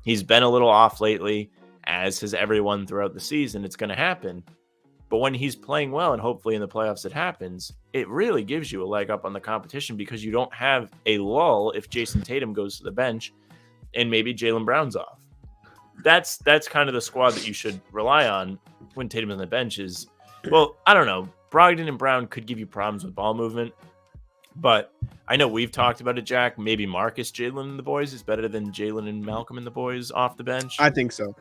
He's been a little off lately, as has everyone throughout the season. It's going to happen. But when he's playing well, and hopefully in the playoffs it happens, it really gives you a leg up on the competition because you don't have a lull if Jason Tatum goes to the bench and maybe Jaylen Brown's off. That's kind of the squad that you should rely on when Tatum's on the bench is, well, I don't know. Brogdon and Brown could give you problems with ball movement, but I know we've talked about it, Jack. Maybe Marcus, Jaylen, and the boys is better than Jaylen and Malcolm and the boys off the bench. I think so.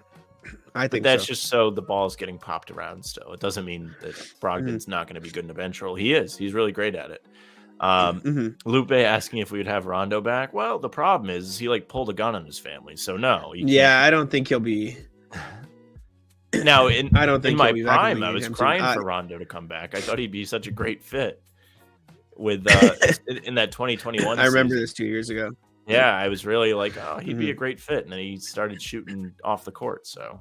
That's just so the ball's getting popped around still. It doesn't mean that Brogdon's not going to be good in a bench role. He is. He's really great at it. Lupe asking if we would have Rondo back. Well, the problem is he pulled a gun on his family, so no. Yeah, I don't think he'll be. Now, I don't think in my prime, I was crying for Rondo to come back. I thought he'd be such a great fit with in that 2021. I remember this 2 years ago. Yeah, I was really like, oh, he'd be a great fit, and then he started shooting off the court, so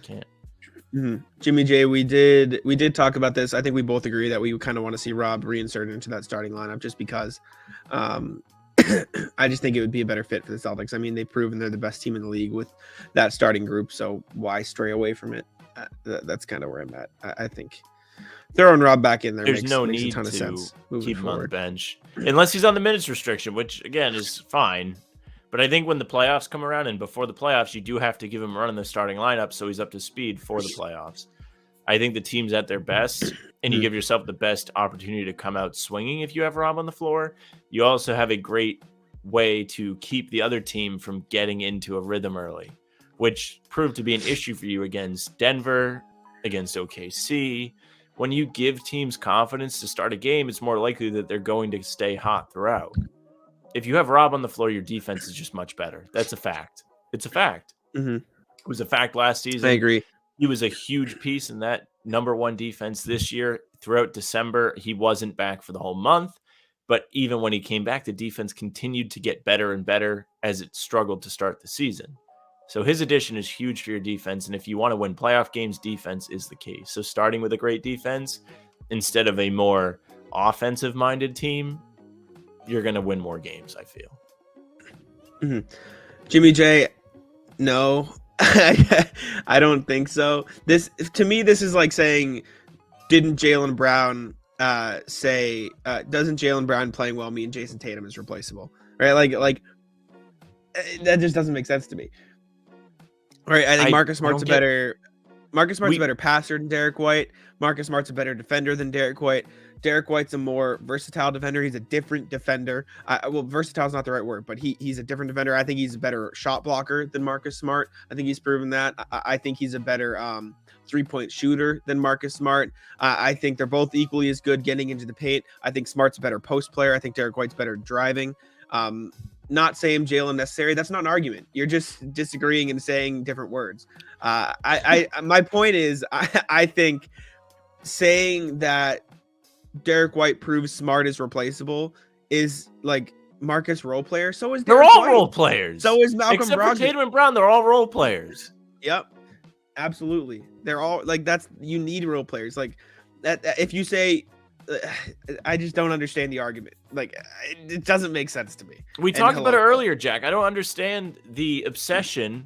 can't. Jimmy J, we did talk about this. I think we both agree that we kind of want to see Rob reinserted into that starting lineup just because I just think it would be a better fit for the Celtics. I mean, they've proven they're the best team in the league with that starting group, so why stray away from it? That's kind of where I'm at. I think throwing Rob back in there makes a ton of sense keep him on the bench unless he's on the minutes restriction, which again is fine. But I think when the playoffs come around and before the playoffs, you do have to give him a run in the starting lineup so he's up to speed for the playoffs. I think the team's at their best, and you give yourself the best opportunity to come out swinging if you have Rob on the floor. You also have a great way to keep the other team from getting into a rhythm early, which proved to be an issue for you against Denver, against OKC. When you give teams confidence to start a game, it's more likely that they're going to stay hot throughout. If you have Rob on the floor, your defense is just much better. That's a fact. It's a fact. It was a fact last season. I agree. He was a huge piece in that number one defense this year. Throughout December, he wasn't back for the whole month. But even when he came back, the defense continued to get better and better as it struggled to start the season. So his addition is huge for your defense. And if you want to win playoff games, defense is the key. So starting with a great defense instead of a more offensive-minded team, you're going to win more games, I feel. Jimmy J, no, I don't think so. To me, this is like saying, didn't Jaylen Brown doesn't Jaylen Brown playing well mean Jason Tatum is replaceable? Right? Like that just doesn't make sense to me. Right? I think Marcus Smart's a better passer than Derek White. Marcus Smart's a better defender than Derek White. Derek White's a more versatile defender. He's a different defender. Versatile is not the right word, but he's a different defender. I think he's a better shot blocker than Marcus Smart. I think he's proven that. I think he's a better three-point shooter than Marcus Smart. I think they're both equally as good getting into the paint. I think Smart's a better post player. I think Derek White's better driving. Not saying Jaylen necessary. That's not an argument. You're just disagreeing and saying different words. My point is, I think saying that Derek White proves Smart is replaceable is like Marcus role player. So is Derek They're all White. Role players. So is Malcolm Except Brogdon. for Tatum and Brown, they're all role players. Yep, absolutely. They're all you need role players. Like that. If you say, I just don't understand the argument. Like it doesn't make sense to me. We talked about it earlier, Jack. I don't understand the obsession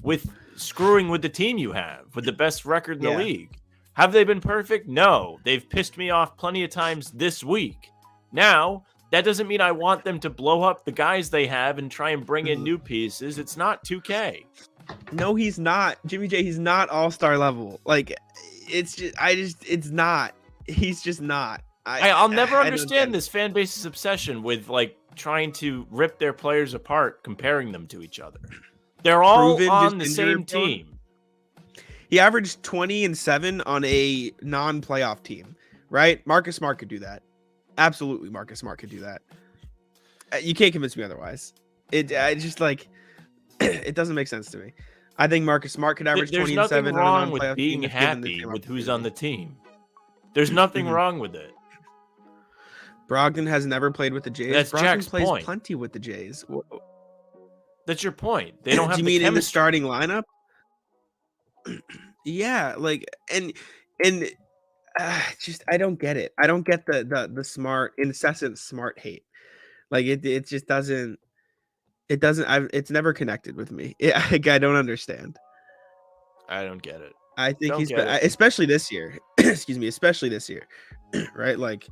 with screwing with the team you have with the best record in the league. Have they been perfect? No. They've pissed me off plenty of times this week. Now, that doesn't mean I want them to blow up the guys they have and try and bring in new pieces. It's not 2K. No, he's not. Jimmy J, he's not all-star level. Like, it's not. He's just not. I'll never understand this fan base's obsession with, trying to rip their players apart, comparing them to each other. They're all on the same team. He averaged 20 and 7 on a non-playoff team, right? Marcus Smart could do that. Absolutely, Marcus Smart could do that. You can't convince me otherwise. It just it doesn't make sense to me. I think Marcus Smart could average There's 20 and nothing 7 on a wrong with non-playoff being team if given the happy same with who's on the opportunity. team. There's nothing Mhm. wrong with it. Brogdon has never played with the Jays. That's Brogdon Jack's plays point. plenty with the Jays. That's your point. They don't Do have you the mean in the chemistry. starting lineup? Yeah, like and just I don't get it. I don't get the smart incessant smart hate. Like it just doesn't it's never connected with me. Like, I don't understand. I don't get it. I think Don't get it. especially this year. Excuse me, especially this year. Right? Like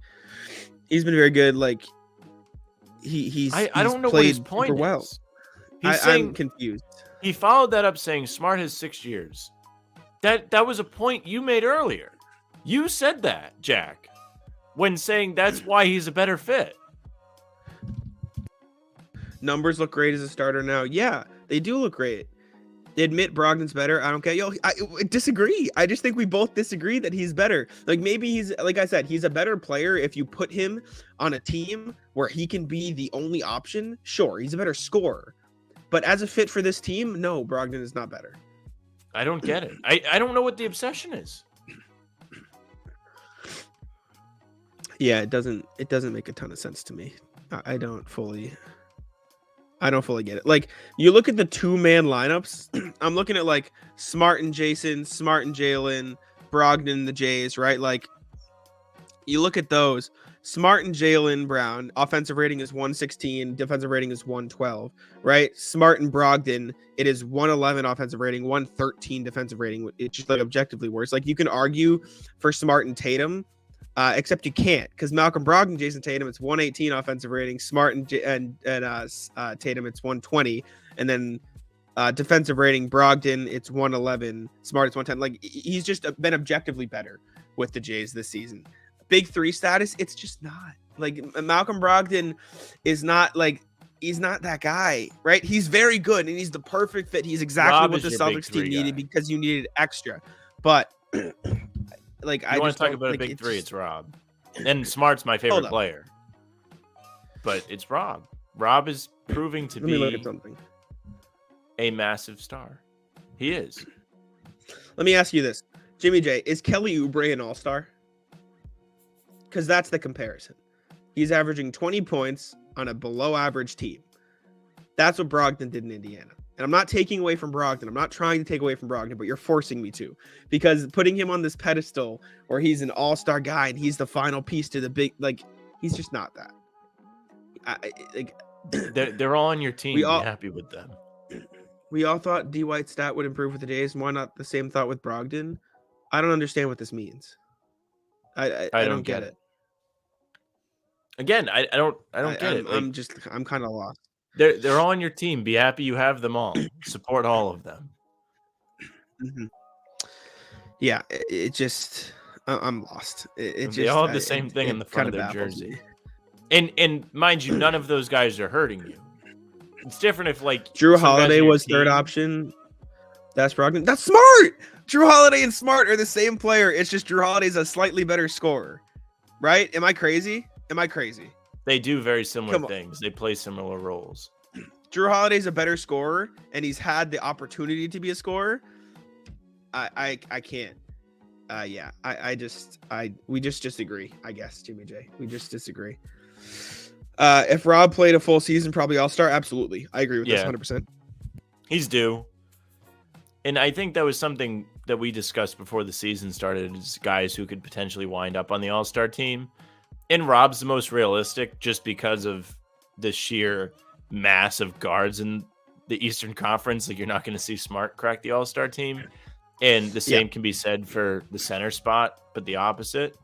he's been very good. Like he's I don't know what his played super point well. is. He's I'm saying confused. he followed that up saying Smart has 6 years. That was a point you made earlier. You said that, Jack, when saying that's why he's a better fit. Numbers look great as a starter now. Yeah, they do look great. They admit Brogdon's better. I don't care. I disagree. I just think we both disagree that he's better. Like maybe he's, like I said, he's a better player if you put him on a team where he can be the only option. Sure, he's a better scorer. But as a fit for this team, no, Brogdon is not better. I don't get it. I don't know what the obsession is. Yeah, it doesn't make a ton of sense to me. I don't fully get it. Like you look at the 2-man lineups, I'm looking at like Smart and Jason, Smart and Jalen, Brogdon and the Jays, right? Like you look at those, Smart and Jalen Brown, offensive rating is 116, defensive rating is 112, right? Smart and Brogdon, it is 111 offensive rating, 113 defensive rating. It's just like objectively worse. Like you can argue for Smart and Tatum, except you can't because Malcolm Brogdon, Jason Tatum, it's 118 offensive rating. Smart and Tatum, it's 120, and then defensive rating Brogdon, it's 111. Smart, it's 110. Like he's just been objectively better with the Jays this season. Big 3 status, it's just not. Like Malcolm Brogdon is not like he's not that guy, right? He's very good and he's the perfect fit. He's exactly Rob what the is your big Celtics team 3 needed guy. because you needed extra. But like You I want just to talk don't, about like, a big 3, it's Rob. And Smart's my favorite up. player. But it's Rob. Rob is proving to Let me look be at something. a massive star. He is. Let me ask you this. Jimmy J, is Kelly Oubre an all-star? Because that's the comparison. He's averaging 20 points on a below-average team. That's what Brogdon did in Indiana. And I'm not taking away from Brogdon. I'm not trying to take away from Brogdon, but you're forcing me to. Because putting him on this pedestal where he's an all-star guy and he's the final piece to the big, like, he's just not that. They're all on your team. Be happy with them. We all thought D. White's stat would improve with the Jays. Why not the same thought with Brogdon? I don't understand what this means. I don't get it. Again, I don't get it. I'm kind of lost. They're all on your team. Be happy you have them all. Support all of them. Mm-hmm. Yeah, it just I'm lost. They all have the same thing in the front of their jersey. And mind you, none of those guys are hurting you. It's different if like Drew Holiday was third option. That's Brogdon. That's Smart. Drew Holiday and Smart are the same player. It's just Drew Holiday's a slightly better scorer. Right? Am I crazy? They do very similar things. They play similar roles. Drew Holiday's a better scorer, and he's had the opportunity to be a scorer. I can't. We just disagree, I guess, Jimmy J. We just disagree. If Rob played a full season, probably all-star. Absolutely. I agree with this 100%. He's due. And I think that was something that we discussed before the season started, is guys who could potentially wind up on the all-star team. And Rob's the most realistic just because of the sheer mass of guards in the Eastern Conference. Like, you're not going to see Smart crack the all-star team. And the same can be said for the center spot, but the opposite.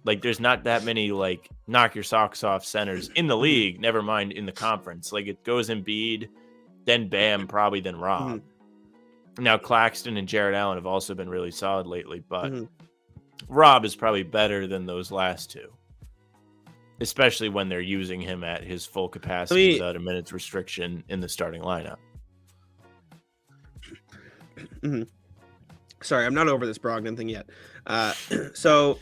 Like, there's not that many, like, knock your socks off centers in the league, never mind in the conference. Like, it goes Embiid, then Bam, probably then Rob. Mm-hmm. Now, Claxton and Jared Allen have also been really solid lately, but Rob is probably better than those last two, especially when they're using him at his full capacity without a minutes restriction in the starting lineup. Mm-hmm. Sorry, I'm not over this Brogdon thing yet. So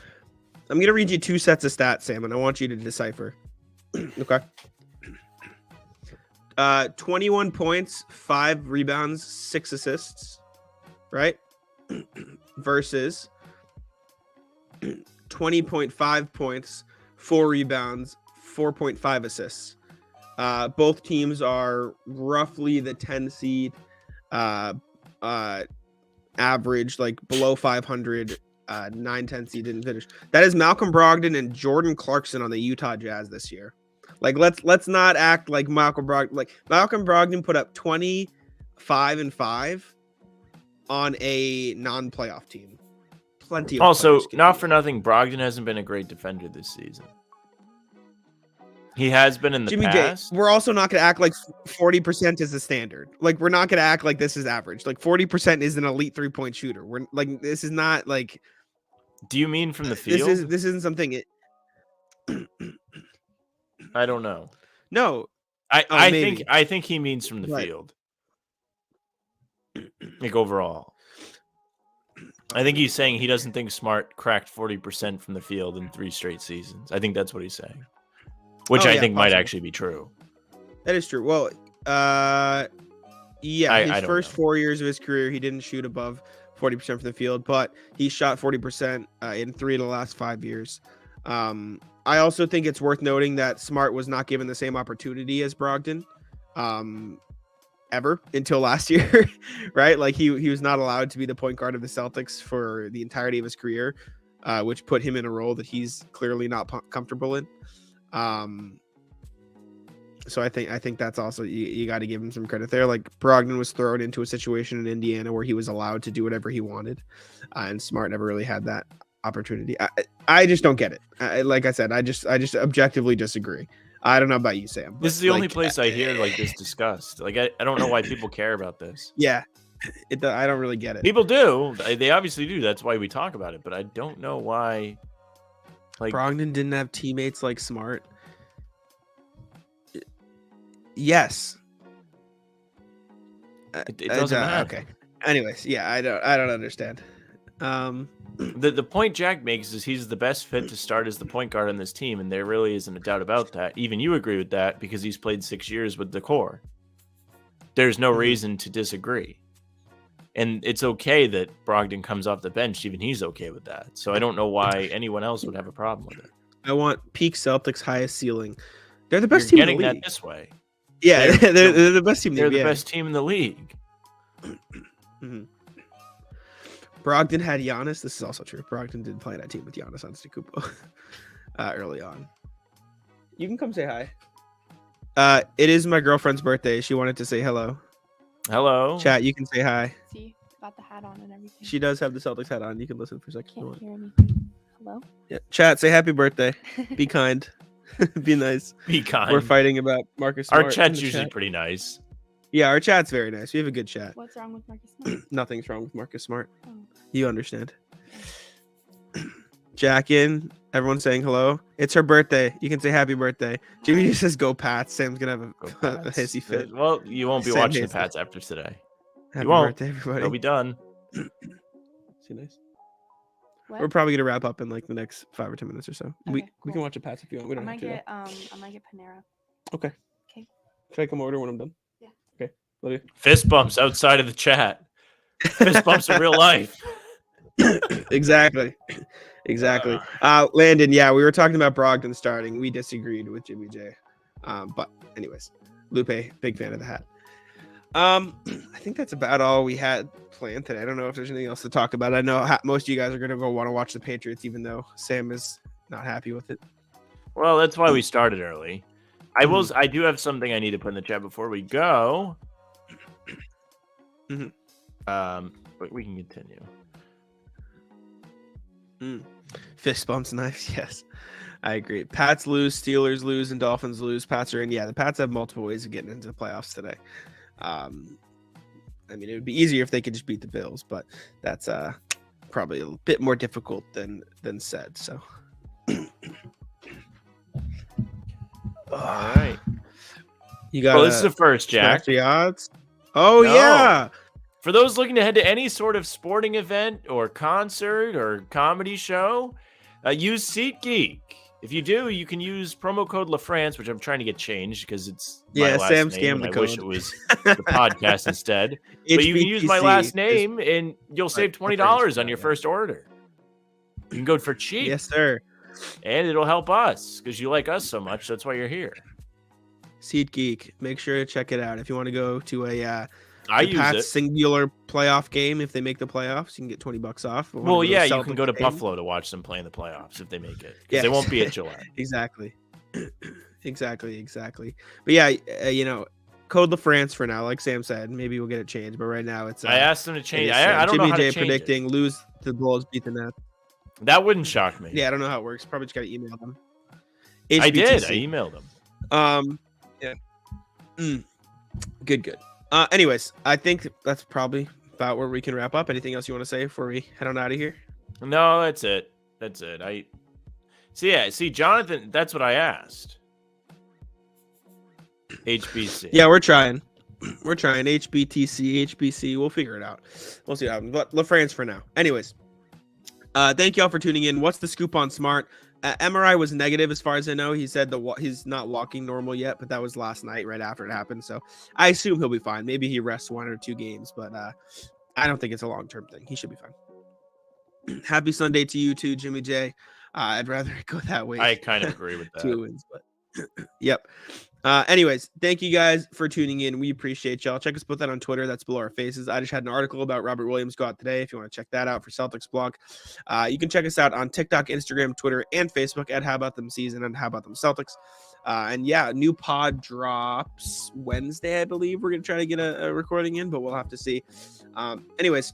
I'm going to read you 2 sets of stats, Sam, and I want you to decipher. Okay. 21 points, 5 rebounds, 6 assists, right? Versus 20.5 points, 4 rebounds, 4.5 assists. Both teams are roughly the 10 seed, average, like below 500. 9-10 seed didn't finish. That is Malcolm Brogdon and Jordan Clarkson on the Utah Jazz this year. Like let's not act like Malcolm Brogdon. Like Malcolm Brogdon put up 25-5 on a non-playoff team. Plenty of Also, players can not do for that. nothing, Brogdon hasn't been a great defender this season. He has been in the Jimmy past. J, we're also not going to act like 40% is the standard. Like we're not going to act like this is average. Like 40% is an elite 3-point shooter. We're like this is not like. Do you mean from the field? This isn't something. I don't know. No, I maybe. think he means from the field. Like overall. I think he's saying he doesn't think Smart cracked 40% from the field in 3 straight seasons. I think that's what he's saying. Which I think might actually be true. That is true. Well, his first 4 years of his career, he didn't shoot above 40% from the field, but he shot 40% in 3 of the last 5 years. I also think it's worth noting that Smart was not given the same opportunity as Brogdon ever until last year, right? Like he was not allowed to be the point guard of the Celtics for the entirety of his career, which put him in a role that he's clearly not comfortable in. So I think that's also you got to give him some credit there. Like Brogdon was thrown into a situation in Indiana where he was allowed to do whatever he wanted, and Smart never really had that opportunity. I just don't get it. Like I said, I just objectively disagree. I don't know about you, Sam. This is the only place I hear like this discussed. Like I don't know why people care about this. Yeah, I don't really get it. People do. They obviously do. That's why we talk about it. But I don't know why. Like Brogdon didn't have teammates like Smart. Yes. it doesn't matter. Okay. Anyways, yeah, I don't understand. The point Jack makes is he's the best fit to start as the point guard on this team, and there really isn't a doubt about that. Even you agree with that because he's played 6 years with the core. There's no reason to disagree. And it's okay that Brogdon comes off the bench. Even he's okay with that. So I don't know why anyone else would have a problem with it. I want peak Celtics highest ceiling. They're the best You're team in getting the league. that this way. Yeah, they're the best team. They're the best team in the league. Mm-hmm. Brogdon had Giannis. This is also true. Brogdon did play that team with Giannis Antetokounmpo early on. You can come say hi. It is my girlfriend's birthday. She wanted to say hello. Hello. Chat, you can say hi. See, got the hat on and everything. She does have the Celtics hat on. You can listen for a second. Can't hear anything. Hello? Yeah. Chat, say happy birthday. Be kind. Be nice. Be kind. We're fighting about Marcus Smart. Our chat's usually pretty nice. Yeah, our chat's very nice. We have a good chat. What's wrong with Marcus Smart? Nothing's wrong with Marcus Smart. Oh. You understand. Jack in. Everyone's saying hello. It's her birthday. You can say happy birthday. Jimmy just says go Pats. Sam's going to have a hissy fit. Well, you won't be Sam watching the hates it. Pats after today. Happy You won't. birthday, everybody. They'll be done. See, nice. What? We're probably going to wrap up in like the next 5 or 10 minutes or so. We Okay, can cool. watch the Pats if you want. We I don't have might to. get I might get Panera. Okay. Okay. Should I come over when I'm done? Yeah. Okay. Love you. Fist bumps outside of the chat. Fist bumps in real life. Exactly. Landon, yeah, we were talking about Brogdon starting. We disagreed with Jimmy J. But anyways, Lupe, big fan of the hat. I think that's about all we had planned today. I don't know if there's anything else to talk about. I know most of you guys are going to go want to watch the Patriots, even though Sam is not happy with it. Well, that's why we started early. I do have something I need to put in the chat before we go. But we can continue. Fist bumps, knives. Yes, I agree. Pats lose, Steelers lose, and Dolphins lose. Pats are in. Yeah, the Pats have multiple ways of getting into the playoffs today. I mean, it would be easier if they could just beat the Bills, but that's probably a bit more difficult than said. So, All right. You got. Well, this is the first, Jack. The odds. Oh No. yeah. For those looking to head to any sort of sporting event or concert or comedy show, use SeatGeek. If you do, you can use promo code LaFrance, which I'm trying to get changed because it's my last Sam name, scammed and the I code. wish it was the podcast instead. But you can use my HBTC last is name, and you'll save $20 on your first order. You can go for cheap. Yes, sir. And it'll help us because you like us so much. That's why you're here. Seed Geek. Make sure to check it out. If you want to go to a I the use Pats it. singular playoff game, if they make the playoffs, you can get $20 off. Or Well, wanna yeah, to you can go to Celtics game. Buffalo to watch them play in the playoffs if they make it. Yeah, They won't be at Gillette. Exactly. Exactly. But yeah, code LaFrance for now. Like Sam said, maybe we'll get it changed. But right now, it's I asked them to change. it's, I don't know Jimmy how J to change predicting lose to the Bulls, beat the Nets. it. That wouldn't shock me. Yeah, I don't know how it works. Probably just got to email them. I did. I HBTC. emailed them. Yeah. Good. Anyways, I think that's probably about where we can wrap up. Anything else you want to say before we head on out of here? No, that's it. See, Jonathan, that's what I asked. HBC. Yeah, we're trying. HBTC, HBC. We'll figure it out. We'll see what happens. But LaFrance for now. Anyways, thank you all for tuning in. What's the scoop on Smart? MRI was negative as far as I know. He said he's not walking normal yet, but that was last night right after it happened. So I assume he'll be fine. Maybe he rests 1 or 2 games, but I don't think it's a long-term thing. He should be fine. Happy Sunday to you too, Jimmy J. I'd rather it go that way. I kind of agree with that. 2 wins, but yep. Anyways, thank you guys for tuning in. We appreciate y'all. Check us both out on Twitter. That's below our faces. I just had an article about Robert Williams go out today. If you want to check that out for Celtics blog, you can check us out on TikTok, Instagram, Twitter, and Facebook at How About Them Season and How About Them Celtics. And yeah, new pod drops Wednesday, I believe. We're going to try to get a recording in, but we'll have to see. Anyways,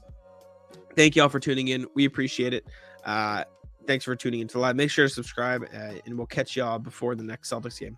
thank y'all for tuning in. We appreciate it. Thanks for tuning into live. Make sure to subscribe, and we'll catch y'all before the next Celtics game.